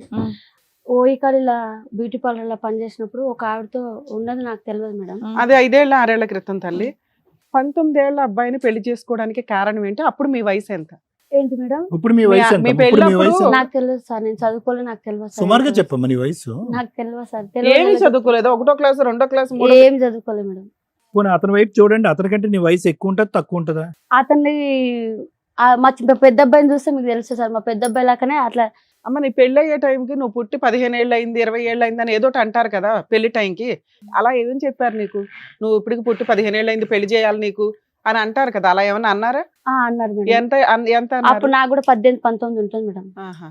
ఇక్కడ ఇలా బ్యూటీ పార్లర్ లో పనిచేసినప్పుడు ఒక ఆవిడతో ఉన్నది నాకు తెలియదు మేడం. అది 5 ఏళ్ళ 6 ఏళ్ల క్రితం తల్లి. 19 ఏళ్ల అబ్బాయిని పెళ్లి చేసుకోవడానికి కారణం ఏంటి? అప్పుడు మీ వయసు ఎంత? ఏంటి మేడం? ఇప్పుడు మీ వయసు ఎంత? మీ ఇప్పుడు మీ పెళ్ళప్పుడు వయసు ఎంత? నాకు తెలియదు సార్, నేను చదువుకోలేదు, నాకు తెలియదు సార్. సుమారుగా చెప్పమ్మా నీ వయసు. నాకు తెలియదు సార్. ఏమి చదువుకోలేదు? 1ో క్లాస్ 2ో క్లాస్ 3ో? ఏం చదువుకోలేదు మేడం. పోనీ అతని వైపు చూడండి, అతనికంటే నీ వయసు ఎక్కువ ఉంటుందా తక్కువ ఉంటుందా? అతన్ని మా పెద్ద అబ్బాయిని చూస్తే మీకు తెలుసు సార్, మా పెద్ద అబ్బాయి లాగానే అట్లా అమ్మ నీ పెళ్లి అయ్యే టైంకి నువ్వు పుట్టి 15 ఏళ్ళు అయింది 20 ఏళ్ళు అయింది అని ఏదో ఒకటి అంటారు కదా పెళ్లి టైంకి. అలా ఏమని చెప్పారు నీకు? నువ్వు ఇప్పటికి పుట్టి 15 ఏళ్ళు అయింది, పెళ్లి చేయాలి నీకు అని అంటారు కదా, అలా ఏమన్నా అన్నారా? అన్నారు మేడం. ఎంత ఎంత అన్నారు? అప్పుడు నాకు కూడా 18-19 ఉంటుంది మేడం. ఆహా.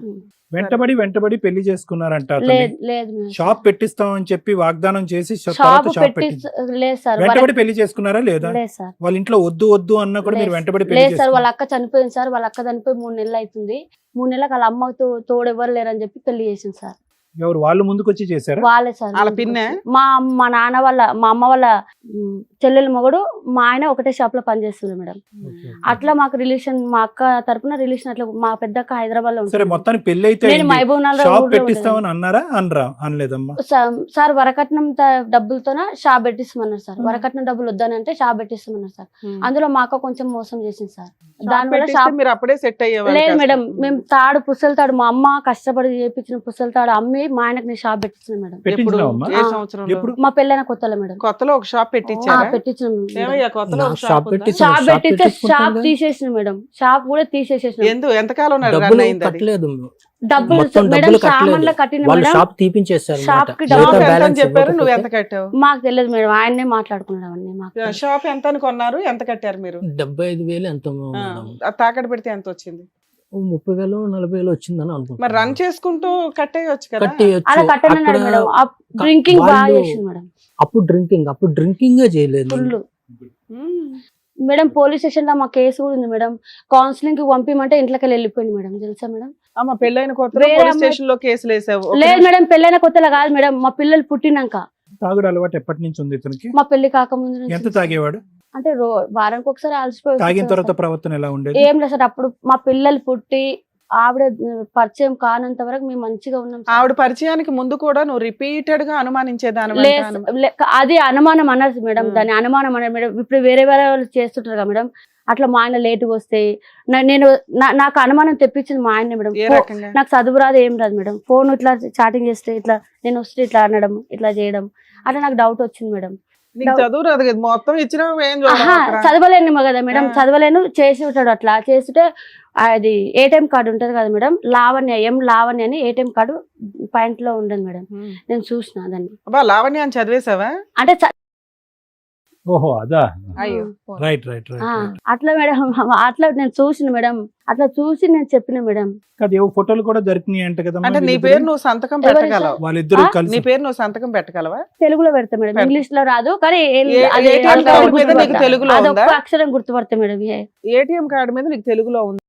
వెంటబడి పెళ్లి చేసుకున్నారంట. లేదు లేదు మేడం. షాప్ పెట్టిస్తామని చెప్పి వాగ్దానం చేసి షాప్ షాప్ పెట్టి పెట్టి లేదు సార్. వెంటబడి పెళ్లి చేసుకున్నారా లేదా? లేదు సార్. వాళ్ళ ఇంట్లో వద్దు అన్నా కూడా మీరు లేదు వెంటబడి పెళ్లి లేదు సార్. వాళ్ళ చేసుకున్నారు. అక్క చనిపోయింది సార్. వాళ్ళ అక్క చనిపోయి 3 నెలలు అవుతుంది. 3 నెలలకు వాళ్ళ అమ్మతో తోడు ఎవరు లేరని చెప్పి పెళ్లి చేసింది సార్. ఎవరు వాళ్ళు ముందుకు వచ్చి చేశారా? వాళ్ళే సార్. వాళ్ళ పిన్నే? మా నాన్న వాళ్ళ మా అమ్మ వాళ్ళ చెల్లెల మొగుడు మా ఆయన ఒకటే షాప్ లో పనిచేస్తుంది మేడం. అట్లా మాకు రిలేషన్, మా అక్క తరపున రిలేషన్ అట్లా. మా పెద్ద అక్క హైదరాబాద్ లో సరే ఉంటుంది. మొత్తానికి పెళ్లి అయితే నేను అయింది. మహబూబ్ నగర్ షాప్ ఊర్లో ఉండేదాన్ని. పెట్టిస్తామని అన్నారా? అనలేదమ్మా. సార్ వరకట్నం డబ్బులతోన షాప్ పెట్టిస్తామన్నారు సార్. వరకట్నం డబ్బులు వద్దని అంటే షాప్ పెట్టిస్తామన్నారు సార్. అందులో మా అక్క కొంచెం మోసం చేసింది సార్. దానివల్ల పెట్టిస్తే షాప్ మీరు అప్పుడే సెట్ అయ్యేవాళ్ళు లేదు కాస్త. మేడం. మేము పుస్తల తాడు మా అమ్మ కష్టపడి చేపించిన పుస్తల తాడు అమ్మి మా ఆయనకు నేను షాప్ పెట్టించిన మేడం. ఎప్పుడు? పెట్టించినావమ్మా? ఏ ఆ. సంవత్సరంలో? ఎప్పుడు? మా పెళ్ళైన కొత్తలో మేడం. కొత్తలో ఒక షాప్ పెట్టించారా? పెట్టించిన ఏమయ్యా కొత్తలో ఒక నా షాప్ షాప్ ఉందా? పెట్టి షాప్ షాప్ పెట్టిస్తే పెట్టించుకుంటాం షాప్ కదా. తీసేసిన మేడం. షాప్ కూడా తీసేసేసిన. ఎంతకాలం రన్ డబ్బులు అయింది అది? కట్టలేదు, డబ్బులు మొత్తం మేడం డబ్బులు సామాన్లు కట్టలేదు. కట్టిన వాళ్ళు మేడం. షాప్ తీపించేస్తారు షాప్ కి షాప్ డబ్బులు ఎంత అని చెప్పారు, నువ్వు ఎంత కట్టావు? మాకు తెలియదు మేడం. ఆయన్నే మాట్లాడుకున్నాం అన్ని. మాకు షాప్ ఎంత అని కొన్నారు, ఎంత కట్టారు మీరు? 75,000 ఎంతో ఆ, మేడం. అది తాకట్టు పెడితే ఎంత వచ్చింది? 30,000 40,000 వచ్చిందని మరి అనుకుంటున్నాను. రన్ చేసుకుంటూ కట్టేయచ్చు కదా. కట్టేయచ్చు. అలా కట్టనన్నాడు అక్కడ మేడం. డ్రింకింగ్ బాగా వాళ్ళు- చేసింది మేడం. అప్పుడు డ్రింకింగ్ చేయలేదు. ఫుల్ ఉమ్. మేడం. పోలీస్ స్టేషన్ లో మా కేసు కూడా ఉంది మేడం. కౌన్సిలింగ్ కి పంపిమంటే ఇంట్లోకి వెళ్ళిపోయింది మేడం. తెలుసా మేడం? అమ్మ పెళ్ళైన కొత్తలో వేరే పోలీస్ అమ్మాయి- స్టేషన్ లో కేసులు వేసావు. ఒక లేదు నిమిషం. మేడం. పెళ్ళైన కొత్తలో కాదు మేడం. మా పిల్లలు పుట్టినాక. తాగుడు అలవాటు ఎప్పటి నుంచి ఉంది ఇతనికి? మా పెళ్లి కాకముందు నుంచి. ఎంత తాగేవాడు? అంటే వారానికి ఒకసారి అలసిపోయి తాగిన వచ్చేసారు తర్వాత సార్. ప్రవర్తన ఎలా ఉండేది? ఏం లేదు సార్. అప్పుడు మా పిల్లలు పుట్టి ఆవిడ పరిచయం కానంత వరకు మేము మంచిగా ఉన్నాం సార్. ఆవిడ పరిచయానికి ముందు కూడా నువ్వు రిపీటెడ్ గా అనుమానించేదాని అది అనుమానం అన్నారు మేడం. ఆ. దాని అనుమానం అన్నారు మేడం. ఇప్పుడు వేరే వాళ్ళు చేస్తుంటారు కదా మేడం. అట్లా మా ఆయన లేటుగా వస్తే నాకు అనుమానం తెప్పించింది మా ఆయన మేడం. ఏ రకంగా? నాకు చదువు రాదు ఏం రాదు మేడం. ఫోన్ ఇట్లా చాటింగ్ చేస్తే ఇట్లా నేను వస్తే ఇట్లా అనడం ఇట్లా చేయడం అట్లా నాకు డౌట్ వచ్చింది మేడం. నీకు చదువు రాదు కదా, మొత్తం ఇచ్చిన ఏం ఆహా, చదవలేను కదా మేడం. ఆ. చదవలేను. చేసి ఉంటాడు. అట్లా చేస్తుంటే అది ఏటీఎం కార్డు ఉంటది కదా మేడం. లావణ్య అని ఏటీఎం కార్డు పాయింట్ లో ఉండదు మేడం. నేను చూసిన దాన్ని. అబ్బా లావణ్య అని చదివేశావా? అంటే ఓహో అదా. అయ్యో. రైట్ అట్లా మేడం. అట్లా నేను చూసిన మేడం. అట్లా చూసి నేను చెప్పిన మేడం. అది ఏవో ఫోటోలు కూడా దొరికినాయి అంట కదా. అంటే నీ పేరు నువ్వు సంతకం పెట్టగలవు? వాళ్ళిద్దరు ఆ? నీ కలిసి పేరు నువ్వు సంతకం పెట్టగలవా? తెలుగులో పెడతా మేడం. పెడతా. ఇంగ్లీష్ లో రాదు కానీ ATM కార్డు మీద నీకు తెలుగులో ఉందా? అదొక్క అక్షరం గుర్తుపడతా మేడం. ఏటీఎం కార్డు మీద నీకు తెలుగులో ఉంది?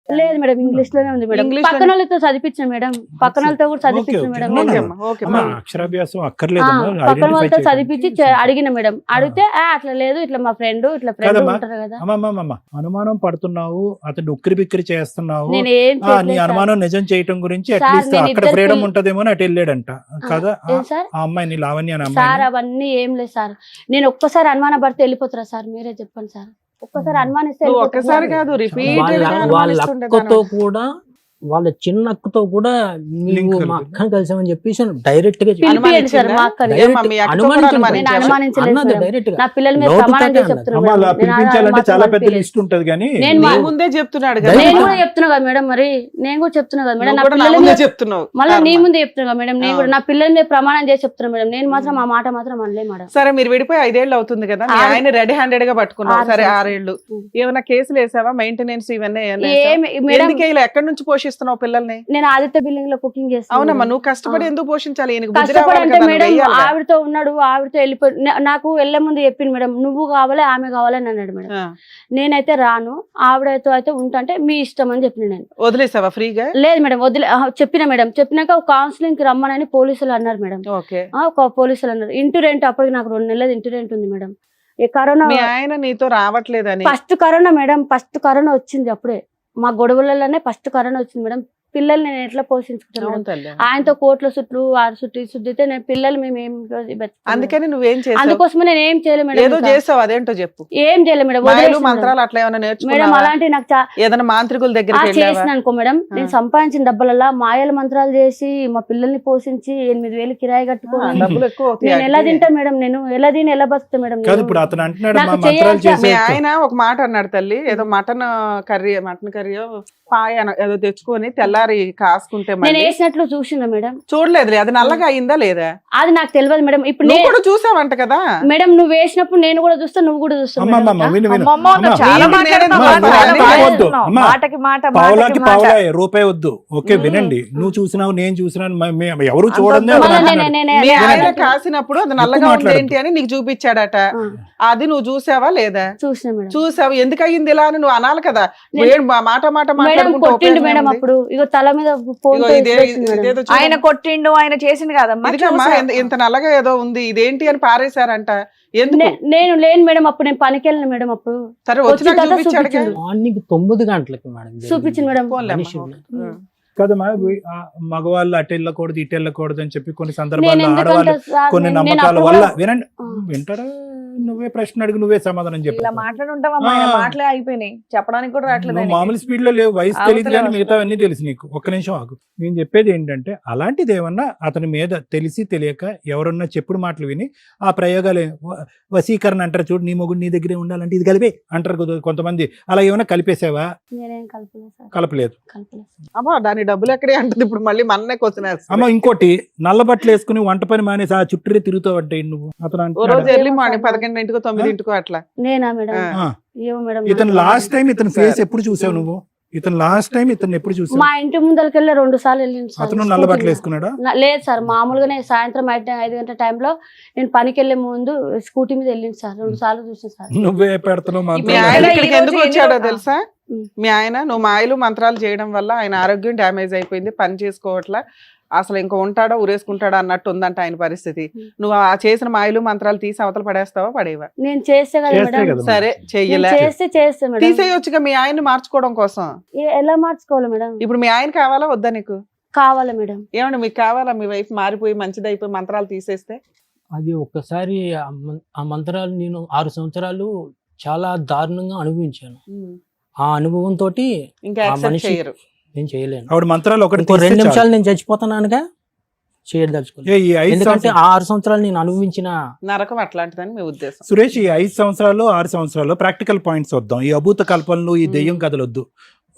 లేదు మేడం. ఇంగ్లీష్ లోనే ఉంది మేడం. ఇంగ్లీష్ పక్కన వాళ్ళతో చదివించిన మేడం. పక్కన వాళ్ళతో కూడా చదివించిన ఓకే, మేడం. ఓకే. ఓకే నేను. అమ్మా, ఓకే అమ్మా, అమ్మా. అక్షరాభ్యాసం అక్కర్లేదమ్మా. పక్కన వాళ్ళతో ఐడెంటిఫై చదివించి అడిగిన మేడం. అడిగితే అట్లా లేదు ఇట్లా మా ఫ్రెండ్ కాదమ్మా. ఉంటారు కదా. అమ్మమ్మ అనుమానం పడుతున్నావు, అతను ఉక్కిరి బిక్కిరి చేస్తున్నావు. నేను ఏం నీ చేయట్లేదు సార్. అనుమానం నిజం చేయటం గురించి సార్, అట్లీస్ట్ నేను అక్కడ ఇద్దరు ఫ్రీడమ్ పిల్ల- ఉంటదేమో అని అటు వెళ్ళాడంట కదా. ఏం సార్? ఆ అమ్మాయిని లావణ్య అనే సార్ అమ్మాయి అవన్నీ ఏం లేదు సార్. నేను ఒక్కసారి అనుమాన పడితే వెళ్ళిపోతారా సార్? మీరే చెప్పండి సార్. ఒక్కసారి అనుమానిస్తే నువ్వు వెళ్ళిపోతారా ఒక్కసారి సార్? కాదు రిపీటెడ్ గా వాళ్ళ అనుమానిస్తుండే అక్కతో కూడా వాళ్ళ చిన్న అక్కతో కూడా Link నీవు మా కలిపి. అక్కని కలిసామని చెప్పేసి డైరెక్ట్ గా చెప్పి- పిలిపియండి సార్ మా అక్కని. ఏమ్మా, మీ అక్కతో కూడా అనుమానించలేదు. నేను అనుమానించావా? అనుమానించలేదు అన్నది మేడం. డైరెక్ట్ గా నా పిల్లల మీద నోటితోటే ప్రమాణం చేసి అన్నది. చెప్తున్నా అమ్మ అలా మేడం. నేను పిలిపించాలంటే మాత్రం చాలా పెద్ద పంపించలేదు. లిస్ట్ ఉంటది కానీ నేను నీ మా- ముందే చెప్తున్నాడు కదా. నేను డైరెక్ట్ కూడా చెప్తున్నా కదా మేడం. మరి నేను కూడా చెప్తున్నా కదా మేడం. నువ్వు నా కూడా నా పిల్లల ముందే మీద చెప్తున్నావు. మళ్ళీ నీ కర్మ. ముందే చెప్తున్నా కదా మేడం. నేను కూడా నా పిల్లల మీద ప్రమాణం చేసి చెప్తున్నా మేడం. నేను మాత్రం ఆ మాట మాత్రం అనలే మేడం. సరే మీరు విడిపోయి 5 ఏళ్ళు అవుతుంది కదా, మీ ఆయన రెడీ హ్యాండెడ్ గా పట్టుకున్నావు. 6 సరే సంవత్సరాలు. 6 ఏళ్ళు ఉం. ఏమైనా కేసులు వేసావా? మెయింటెనెన్స్ ఇవన్నీ ఏమైనా వేసావా? ఏమి మేడం ఎందుకే ఇలా ఎక్కడి నుంచి పోషిస్తున్నావు పిల్లల్ని? నేను ఆదిత్య బిల్డింగ్ లో కుకింగ్ చేస్తాను. అవునమ్మా, నువ్వు కష్టపడి ఎందుకు పోషించాలి? ఈయనకు బుద్ధి కష్టపడి రావాలి అంటే కదా, నువ్వు మేడం వెయ్యాలి కదా. ఆవిడతో ఉన్నాడు. ఆవిడతో వెళ్ళిపోయి నాకు వెళ్ళే ముందు చెప్పింది మేడం. నువ్వు కావాలి ఆమె కావాలని అన్నాడు మేడం. ఆ, నేనైతే రాను. ఆవిడతో అయితే ఉంటా మీ ఇష్టం అని చెప్పిన నేను. వదిలేసావా ఫ్రీగా? లేదు మేడం వదిలే చెప్పిన మేడం. చెప్పినాక కౌన్సిలింగ్ కి రమ్మనని పోలీసులు అన్నారు మేడం. ఓకే. ఒక పోలీసులు అన్నారు. ఇంటి రెంట్ అప్పటికి నాకు 2 నెలలు ఇంటి రెంట్ ఉంది మేడం. ఈ కరోనా మీ ఆయన నీతో రావట్లేదని? First corona madam. First corona వచ్చింది అప్పుడే. మా గొడవలలోనే ఫస్ట్ కరోనా వచ్చింది మేడం. పిల్లలు నేను ఎట్లా పోషించుకుంటాను అవును మేడం? తల్లి. ఆయనతో కోట్ల చుట్టూ 6 చుట్టూ శుద్ధితే నేను పిల్లలు మేము ఏం బతుకుతాం మేడం? అందుకని నువ్వేం చేసావు? అందుకోసమే నేను ఏం చేయలేదు మేడం. ఏదో ఇంకా. చేసావు, అదేంటో చెప్పు. ఏం చేయలేదు మేడం. మాయలు వదిలేసిన మేడం. మంత్రాలు అట్లా ఏమైనా మేడం నేర్చుకున్నావా? అలాంటి నాకు ఏదైనా మాంత్రికుల దగ్గరికి వెళ్ళావా? చేసిన అనుకో మేడం. నేను సంపాదించిన డబ్బులలో మాయల మంత్రాలు చేసి మా పిల్లల్ని పోషించి 8,000 కిరాయి ఆ, కట్టుకోవాలి. డబ్బులు ఎక్కువ అవుతాయి నేను ఎలా వాటికి. తింటా మేడం? నేను ఎలా తిని ఎలా బతుకుతా మేడం? కాదు నేను? ఇప్పుడు అతను అంటున్నాడు నాకు మా మంత్రాలు చేయాల్సిన- మీ చేసే ఆయన ఒక మాట అన్నాడు తల్లి, ఏదో మటన్ కర్రీ పాయ ఏదో తెచ్చుకొని తెల్లారి కాసుకుంటే నేను మళ్ళీ వేసినట్లు చూసిందా మేడం? చూడలేదులే, అది నల్లగా అయిందా లేదా అది నాకు తెలియదు మేడం. ఇప్పుడు నువ్వు కూడా చూసావంట కదా. మేడం నువ్వు వేసినప్పుడు నేను కూడా చూస్తా, నువ్వు కూడా చూస్తావు అమ్మమ్మ మేడం. విను విను అమ్మమ్మ, నువ్వు చాలా నేను మాట్లాడుతున్నావు. నేను చాలా నేను మాట్లాడుతున్నావు. అమ్మా, మాటకి మాట, పావులాకి మాటకి మాట. పావులా రూపాయి వద్దు. ఓకే వినండి, నువ్వు చూసినావు నేను చూసినాను, ఎవరు చూడండి అంత మళ్ళా అంటున్నాడు. మీ ఆయన నేను కాసినప్పుడు అది నల్లగా ఉంది ఏంటి అని నీకు చూపించాడట. అది నువ్వు చూసావా లేదా? చూసిన మేడం. చూసావు, ఎందుకు అయ్యింది ఇలా అని నువ్వు అనాలి కదా. నేను- ఏం మాట మేడం మాట్లాడుకుంటూ కొట్టిండు ఉపయోగం మేడం. ఏముంది? అప్పుడు ఇగో తల మీద ఫోన్ ఇగో ఇదేదో చూడు. ఆయన కొట్టిండు, ఆయన చేసింది కాదమ్మా. ఇదిగమ్మా, చూసా. ఇంత నల్లగా ఏదో ఉంది, ఇదేంటి అని పారేశారంట. ఎందుకు? నేను లేను మేడం, అప్పుడు నేను పనికి వెళ్ళిన మేడం. అప్పుడు సరే వచ్చిన వచ్చినాక తర్వాత చూపించాడు కదా. చూపించిండు. మార్నింగ్ 9 గంటలకి మేడం జరిగింది. చూపించింది మేడం. పోన్లే మనిషి అమ్మా. ఉన్నాడు. కదమ్మా మగవాళ్ళు అటు వెళ్ళకూడదు ఇటు వెళ్ళకూడదు అని చెప్పి కొన్ని నేను సందర్భాల్లో ఎందుకంటే ఆడవాళ్ళు సార్, కొన్ని నేను నమ్మకాల అప్పుడు వల్ల కూడా- వినండి ఆ. వింటారా? నువ్వే ప్రశ్న అడుగు, నువ్వే సమాధానం చెప్పు. ఇలా మాట్లాడుంటావమ్మా, ఆయన ఆ. మాటలే అయిపోయినాయి, చెప్పడానికి కూడా రావట్లేదు నువ్వు ఆయనకి. మామూలు స్పీడ్ లో లేవు, వయసు అవతల తెలియదు కానీ వస్తుంది. మిగతా అన్ని తెలుసు నీకు. ఒక్క నిమిషం ఆగు. నేను చెప్పేది ఏంటంటే అలాంటిది ఏమన్నా అతని మీద తెలిసి తెలియక ఎవరన్నా చెప్పుడు మాటలు విని ఆ ప్రయోగాలు వశీకరణ అంటారు చూడు, నీ మొగుడు నీ దగ్గరే ఉండాలంటే ఇది కలిపే అంటారు కదా కొంతమంది. అలా ఏమైనా కలిపేసావా? నేనేం కలపలేదు సార్. కలపలేదు. కలపలేదు. అమ్మా దాని డబ్బులు ఎక్కడే అంటది ఇప్పుడు మళ్ళీ మన్నే క్వశ్చన్ అమ్మ ఇంకోటి, నల్ల బట్టలు వేసుకుని వంట పని మానేసి ఆ చుట్టూరే తిరుగుతావు అంటే నువ్వు. అతను ఓ అంటున్నాడా? రోజు ఎర్లీ మార్నింగ్ 11 9 అట్లా. నేనా మేడం? ఆ. ఏమో మేడం. ఇతను లాస్ట్ టైం ఇతని ఫేస్ ఎప్పుడు చూసావు నువ్వు? ఇతను లాస్ట్ టైం ఇతను ఎప్పుడు చూసావు? మా ఇంటి ముందరికి వెళ్ళి 2 సార్లు వెళ్ళింది సార్. అతను నల్ల బట్టలు వేసుకున్నాడా? లేదు సార్, మామూలుగానే సాయంత్రం 5 గంటల టైంలో నేను పనికి వెళ్ళే ముందు స్కూటీ మీద వెళ్ళింది సార్. 2 సార్లు చూసాను సార్. నువ్వే పెడుతున్నావు మీ మంత్రాలు. ఆయన ఈ ఇక్కడికి రోజు ఎందుకు ఎన్ని వచ్చాడో రోజులు- తెలుసా? ఉమ్. మీ ఆయన నువ్వు మాయలు మంత్రాలు చేయడం వల్ల ఆయన ఆరోగ్యం డ్యామేజ్ అయిపోయింది, పని చేసుకోవట్లా, అసలు ఇంకా ఉంటాడో ఉరేసుకుంటాడో అన్నట్టు ఉందంట ఆయన పరిస్థితి. నువ్వు ఆ చేసిన మాయలు మంత్రాలు తీసి అవతల పడేస్తావా పడేవా? నేను చేస్తే కదా చేస్తే మేడం. కదా. సరే చెయ్యలే, చేస్తే మేడం. తీసేయొచ్చుగా మీ ఆయన్ని మార్చుకోవడం కోసం. ఎలా మార్చుకోవాలి మేడం? ఇప్పుడు మీ ఆయన కావాలా వద్దా నీకు? కావాలి మేడం. ఏమండి మీకు కావాలా మీ వైఫ్ మారిపోయి మంచిదైపోయి మంత్రాలు తీసేస్తే? అది ఒక్కసారి ఆ మంత్రాలు నేను 6 సంవత్సరాలు చాలా దారుణంగా అనుభవించాను. ఆ అనుభవంతో ఇంకా ఆ యాక్సెప్ట్ మనిషి చేయరు. నేను చేయలేను. ఆవిడ మంత్రాలు ఒకటి ఇంకో 2 తీస్తే చాలు. నిమిషాలు నేను చచ్చిపోతానుగా చేయదలుచుకోలేదు. ఈ 5 ఎందుకంటే సంవత్సరాలు ఆ 6 సంవత్సరాలు నేను అనుభవించిన నరకం అట్లాంటిదని మీ ఉద్దేశం. సురేష్, ఈ 5 సంవత్సరాలు 6 సంవత్సరాలు ప్రాక్టికల్ పాయింట్స్ వద్దాం. ఈ అభూత కల్పనలు ఈ దెయ్యం కథలు వద్దు.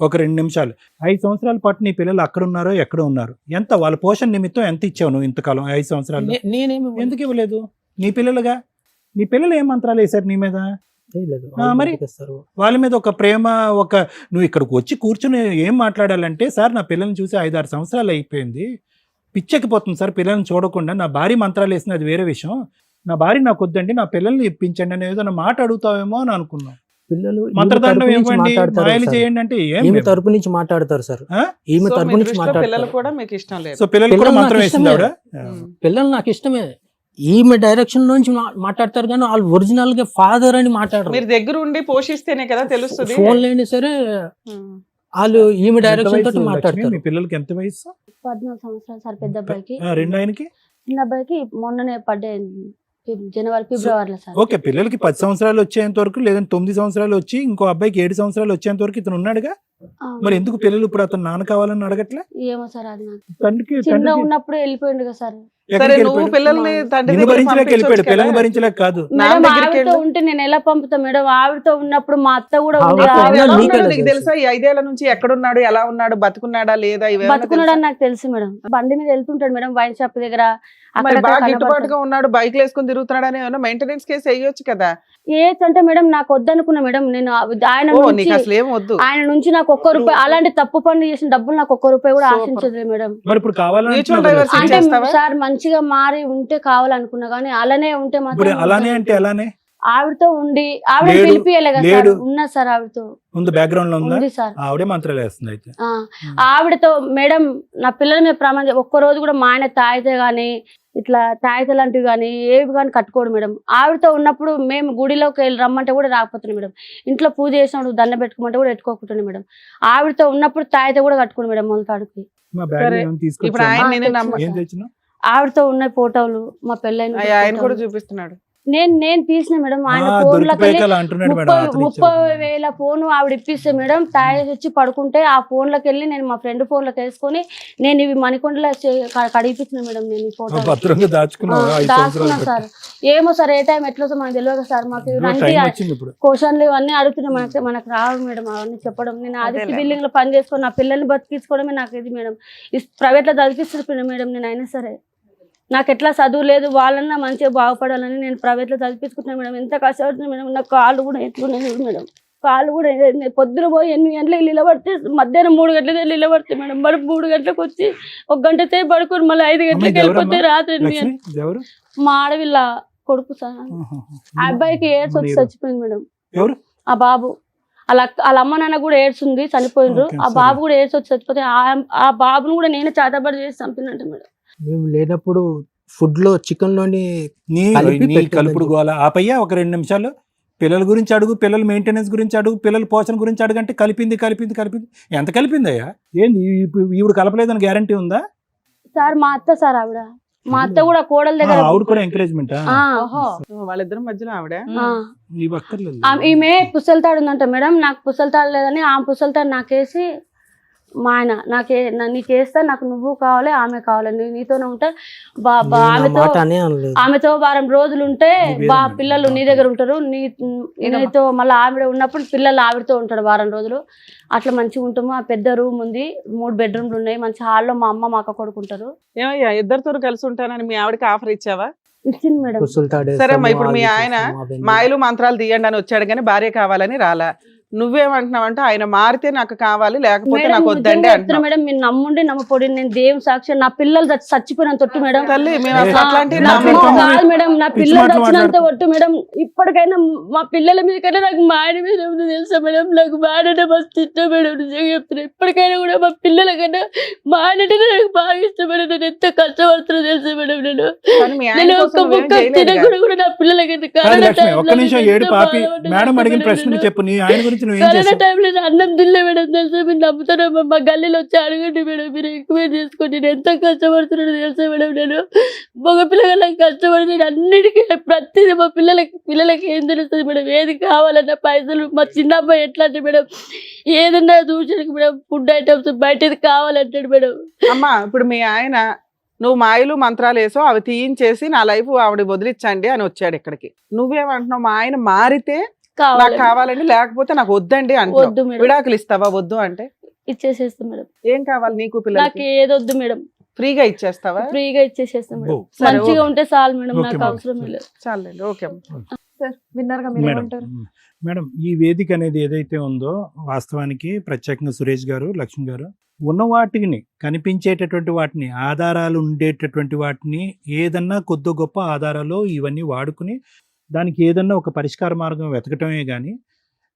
ఒక 2 నిమిషాలు. 5 సంవత్సరాల పాటు నీ పిల్లలు అక్కడ ఉన్నారో ఎక్కడ ఉన్నారు? ఎంత వాళ్ళ పోషణ నిమిత్తం ఎంత ఇచ్చావు నువ్వు ఇంతకాలం 5 సంవత్సరాలు? నేనేమి ఎందుకు ఇవ్వలేదు? నీ పిల్లలుగా నీ పిల్లలు ఏం మంత్రాలు వేశారు నీ మీద? చేయలేదు. మరి? బతికేస్తారు. వాళ్ళ మీద ఒక ప్రేమ, ఒక నువ్వు ఇక్కడికి వచ్చి కూర్చుని ఏం మాట్లాడాలంటే, సార్ నా పిల్లల్ని చూసి 5-6 సంవత్సరాలు అయిపోయింది, పిచ్చెక్కిపోతుంది సార్ పిల్లల్ని చూడకుండా, నా భార్య మంత్రాలు వేసింది అది వేరే విషయం, నా భార్య నాకు వద్దండి నా పిల్లల్ని ఇప్పించండి అని ఏదైనా మాట అడుగుతావేమో అని అనుకున్నాం. పిల్లలు ఈమె మంత్రదండం తరపు నుంచి ఇవ్వండి, మాట్లాడతారు మాయలు సార్. చేయండి అంటే ఏం ఈమె లేదు. తరపు నుంచి మాట్లాడతారు సార్. ఆ? ఈమె సో తరపు మీ నుంచి దృష్టిలో పిల్లలు మాట్లాడతారు. కూడా మీకు ఇష్టం లేదు. సో పిల్లలు కూడా పిల్లలు మంత్రం నాకు వేసింది ఆవిడ? పిల్లలు నాకు ఇష్టమే. ఈమె డైరెక్షన్ నుంచి మాట్లాడతారు కానీ వాళ్ళు ఒరిజినల్ గా ఫాదర్ అని మాట్లాడరు. మీరు దగ్గర ఉండి పోషిస్తేనే కదా తెలుస్తుంది. ఫోన్ లేని సరే వాళ్ళు ఈమె ఎంత డైరెక్షన్ వయసు తోటి లక్ష్మి? మాట్లాడతారు. మీ పిల్లలకి ఎంత వయసు? 14 సంవత్సరాలు సార్ పెద్ద అబ్బాయికి. రెండు ఆయనకి? చిన్న అబ్బాయికి మొన్ననే పడ్డే జనవరి ఫిబ్రవరిలో సార్. ఓకే, పిల్లలకి 10 సంవత్సరాలు వచ్చేంత వరకు, లేదంటే 9 సంవత్సరాలు వచ్చి ఇంకో అబ్బాయికి 7 సంవత్సరాలు వచ్చేంత వరకు ఇతను ఉన్నాడుగా. అవును. మరి ఎందుకు పిల్లలు ఇప్పుడు అతను నాన్న కావాలని అడగట్లే? ఏమో సార్ అది నాకు తండ్రికి చిన్న ఉన్నప్పుడు వెళ్ళిపోయిండు కదా సార్. సరే ఎక్కడికి నువ్వు వెళ్ళిపోయాడు? పిల్లల్ని తండ్రి నిన్ను దగ్గరికి భరించలేక వెళ్ళిపోయాడు, పంపించొచ్చు పిల్లల్ని కదా. భరించలేక కాదు. నాన్న మేడం దగ్గరికి ఆవిడతో వెళ్ళు. ఉంటే నేను ఎలా పంపుతా మేడం? ఆవిడతో ఉన్నప్పుడు మా అత్త కూడా ఉంది. ఆవిడతో ఆవిడ ఎలా నీకు ఉన్నాడో ఎలా నీకు తెలుసు? తెలుసా? ఈ 5 ఏళ్ల నుంచి ఎక్కడున్నాడు, ఎలా ఉన్నాడు, బతుకున్నాడా లేదా, ఇవేమన్నా బతుకున్నాడు తెలుసా? అని నాకు తెలుసు మేడం. బండి మీద వెళ్తుంటాడు మేడం వైన్ షాప్ దగ్గర. మరి అక్కడ బాగా గిట్టుబాటుగా ఉన్నాడు, బైక్లు వేసుకుని తిరుగుతున్నాడు అని ఏమన్నా మెయింటెనెన్స్ కేసు వేయొచ్చు కదా. ఏజ్ అంటే మేడం నాకు వద్దనుకున్నా మేడం. నేను ఆయన ఓ నుంచి నీకు అసలు ఏం వద్దు. ఆయన నుంచి నాకు 1 రూపాయి, అలాంటి తప్పు పనులు చేసిన డబ్బులు నాకు 1 రూపాయి కూడా Super. ఆశించదు మేడం. మరి ఇప్పుడు కావాలని Mutual అంటున్నావు కదా. divorce అంటే చేస్తావా? సార్ మంచిగా మారి ఉంటే కావాలనుకున్నా కానీ అలానే ఉంటే ఇప్పుడు మాత్రం అలానే అంటే అలానే ఆవిడతో ఉండి ఆవిడ లేడు, పిలిపియలే కదా సార్. లేడు. ఉన్నా సార్ ఆవిడతో ఉంది, బ్యాక్గ్రౌండ్ లో ఉందా? ఉంది సార్. ఆవిడే మంత్రాలు వేస్తుంది అయితే. ఆ, ఆవిడతో మేడం నా పిల్లల మీద ప్రమాదం. 1 రోజు కూడా మా ఆయన తాగితే గానీ ఇట్లా తాగితే లాంటివి కానీ ఏవి కానీ కట్టుకోడు మేడం. ఆవిడతో ఉన్నప్పుడు మేము గుడిలోకి వెళ్ళి రమ్మంటే కూడా రాకపోతున్నాం మేడం. ఇంట్లో పూజ చేసినప్పుడు దండ పెట్టుకోమంటే కూడా పెట్టుకోకుంటున్నాం మేడం. ఆవిడతో ఉన్నప్పుడు తాగితే కూడా కట్టుకోండి మేడం మొలతాడుకి. మా బ్యాగ్ సరే. ఏమైనా ఇప్పుడు తీసుకొచ్చావా? ఆయన ఆ, నేనే తెచ్చిన నమ్మ ఏం తెచ్చినావు? ఆవిడతో ఉన్న ఫోటోలు మా పెళ్ళైన ఆయన కూడా చూపిస్తున్నాడు. నేను తీసిన మేడం ఆయన ఆ, ఫోన్లోకి దొరికిపోయాక అలా అంటున్నాడు మేడం, ఆత్రం 30,000 ఫోన్ ఆవిడ ఇప్పిస్తే మేడం తాగేసి వచ్చి పడుకుంటే ఆ ఫోన్లోకి వెళ్ళి నేను మా ఫ్రెండ్ ఫోన్లోకి వేసుకొని నేను ఇవి మణికొండలో కడిగిపించిన మేడం నేను ఈ ఫోటో భద్రంగా దాచుకున్నావు 5 దాచుకున్నా సంవత్సరాలు సార్. ఏమో సార్ ఏ టైం ఎట్లా వస్తుందో మనకు తెలియదు సార్. మాకు టైం వచ్చింది ఇప్పుడు. క్వశ్చన్లు ఇవన్నీ అడుగుతున్నా మనకు రావు మేడం అవన్నీ చెప్పడం. నేను ఆదిత్య బిల్డింగ్ లో పని చేసుకొని నా పిల్లల్ని బతికించుకోవడమే నాకు ఇది మేడం. ప్రైవేట్ లో చదివిస్తున్నా మేడం నేను. అయినా సరే నాకు ఎట్లా చదువు లేదు, వాళ్ళన్నా మంచిగా బాగుపడాలని నేను ప్రైవేట్ లో చదివించుకుంటున్నాను మేడం. ఎంత కష్టపడుతున్నా మేడం. నా కాళ్ళు కూడా ఎట్లున్నాయి మేడం. కాళ్ళు కూడా పొద్దున పోయి 8 గంటలకు నిలబడితే మధ్యాహ్నం 3 గంటలకే నిలబడితే మేడం. మరి 3 గంటలకు వచ్చి 1 గంట సేపు పడుకొని మళ్ళీ 5 గంటలకు వెళ్ళిపోతే రాత్రి 8 గంటలకు. ఎవరు? మా ఆడవిల్ల కొడుకు సార్. ఆ అబ్బాయికి ఎయిడ్స్ వచ్చి చచ్చిపోయింది మేడం. ఎవరు? ఆ బాబు వాళ్ళ అమ్మ నాన్న కూడా ఎయిడ్స్ ఉంది, చనిపోయినరు. ఆ బాబు కూడా ఎయిడ్స్ వచ్చి చచ్చిపోతే ఆ బాబును కూడా నేను చేతబడి చేసి చంపినట్టు మేడం. మేము లేనప్పుడు ఫుడ్ లో చికెన్ లోని నీ కలుపుడు గోల ఆపయ్యా. ఒక 2 నిమిషాలు పిల్లల గురించి అడుగు, పిల్లల మెయింటెనెన్స్ గురించి అడుగు, పిల్లల పోషణ గురించి అడుగంటే కలిపింది. ఎంత కలిపిందయ్యా? ఏంది ఈవిడ కలపలేదని గ్యారంటీ ఉందా సార్? మా అత్త సార్ ఆవిడ. మా అత్త కూడా కోడల దగ్గర ఆవిడ కూడా ఎంకరేజ్మెంట్ వాళ్ళిద్దరి మధ్యలో ఆవిడ ఈమె పుస్తలతాడు ఉందంట మేడం. నాకు పుస్తలతాడు లేదని ఆమె పుస్తలతాడు నాకేసి మా ఆయన నీకు వేస్తా, నాకు నువ్వు కావాలి, ఆమె కావాలి, నీతోనే ఉంటా, ఆమెతో 1 వారం రోజులు ఉంటే పిల్లలు నీ దగ్గర ఉంటారు, నీతో మళ్ళీ ఆవిడ ఉన్నప్పుడు పిల్లలు ఆవిడతో ఉంటాడు 1 వారం రోజులు. అట్లా మంచిగా ఉంటాము. ఆ పెద్ద రూమ్ ఉంది, 3 బెడ్రూమ్లు ఉన్నాయి. మంచి హాల్లో మా అమ్మ మా అక్క కొడుకుంటారు. ఏమయ్యా ఇద్దరితో కలిసి ఉంటానని మీ ఆవిడకి ఆఫర్ ఇచ్చావా? ఇచ్చింది మేడం. సరే అమ్మా, ఇప్పుడు మీ ఆయన మాయలు మంత్రాలు తీయండి అని వచ్చాడు కానీ భార్య కావాలని రాలా. నువ్వేమంటున్నావంటే ఆయన మారితే నాకు కావాలి, లేకపోతే నాకు వద్దండి అంటున్నావు. మేడం మీరు నమ్ముండి నమ్మపోడి, నేను దేవుని సాక్షి, నా పిల్లలు చచ్చిపోయిన తొట్టు మేడం. తల్లి మేము అసలు అట్లాంటి కాదు మేడం, నా పిల్లలు చచ్చినంత ఒట్టు మేడం. ఇప్పటికైనా మా పిల్లల మీద కన్నా నాకు మా ఆయన మీద తెలుసా మేడం. నాకు మా ఆయన మస్తు ఇష్టం మేడం. నిజంగా చెప్తున్నా. ఇప్పటికైనా కూడా మా పిల్లల కన్నా మా ఆయన నాకు బాగా ఇష్టం మేడం. నేను ఎంత కష్టపడుతున్నా తెలుసా మేడం. నేను ఒక్క ముక్క తినకుండా కూడా నా పిల్లలకి కరోనా టైంలో అన్నం తినలే మేడం తెలుసా. మీరు నమ్ముతారా? మా గల్లీలో వచ్చి అడగండి మేడం. మీరు ఎక్కువ చేసుకోండి. నేను ఎంత కష్టపడుతున్నాను తెలుసా మేడం. నేను మగ పిల్లలకు కష్టపడి నేను అన్నిటికీ ప్రతిదీ మా పిల్లలకి ఏం తెలుస్తుంది మేడం. ఏది కావాలన్నా పైసలు. మా చిన్న అబ్బాయి ఎట్లా అంటే మేడం, ఏదన్నా చూసానికి మేడం ఫుడ్ ఐటమ్స్ బయటది కావాలంటాడు మేడం. అమ్మా ఇప్పుడు మీ ఆయన నువ్వు మాయలు మంత్రాలు వేసో అవి తీయించేసి నా లైఫ్ ఆవిడ వదిలించండి అని వచ్చాడు ఇక్కడికి. నువ్వేమంటున్నావు? మా ఆయన మారితే నాకు కావాలండి, లేకపోతే నాకు వద్దండి అంటే విడాకులు ఇస్తావా? వద్దు అంటే ఇచ్చేసేస్తాం మేడం. ఏం కావాలి నీకు? పిల్లలకి ఏదొద్దు మేడం. ఫ్రీగా ఇచ్చేస్తావా? ఫ్రీగా ఇచ్చేసేస్తాం మేడం. మంచిగా ఉంటే చాలు మేడం, నాకు అవసరం లేదు. చాలండి. ఓకే విన్నారుగా, మీరు ఏమంటారు? మేడం, ఈ వేదిక అనేది ఏదైతే ఉందో వాస్తవానికి ప్రత్యేకంగా సురేష్ గారు, లక్ష్మి గారు ఉన్న వాటిని, కనిపించేటటువంటి వాటిని, ఆధారాలు ఉండేటటువంటి వాటిని, ఏదన్నా కొద్ది గొప్ప ఆధారాలు ఇవన్నీ వాడుకుని దానికి ఏదన్నా ఒక పరిష్కార మార్గం వెతకటమే కానీ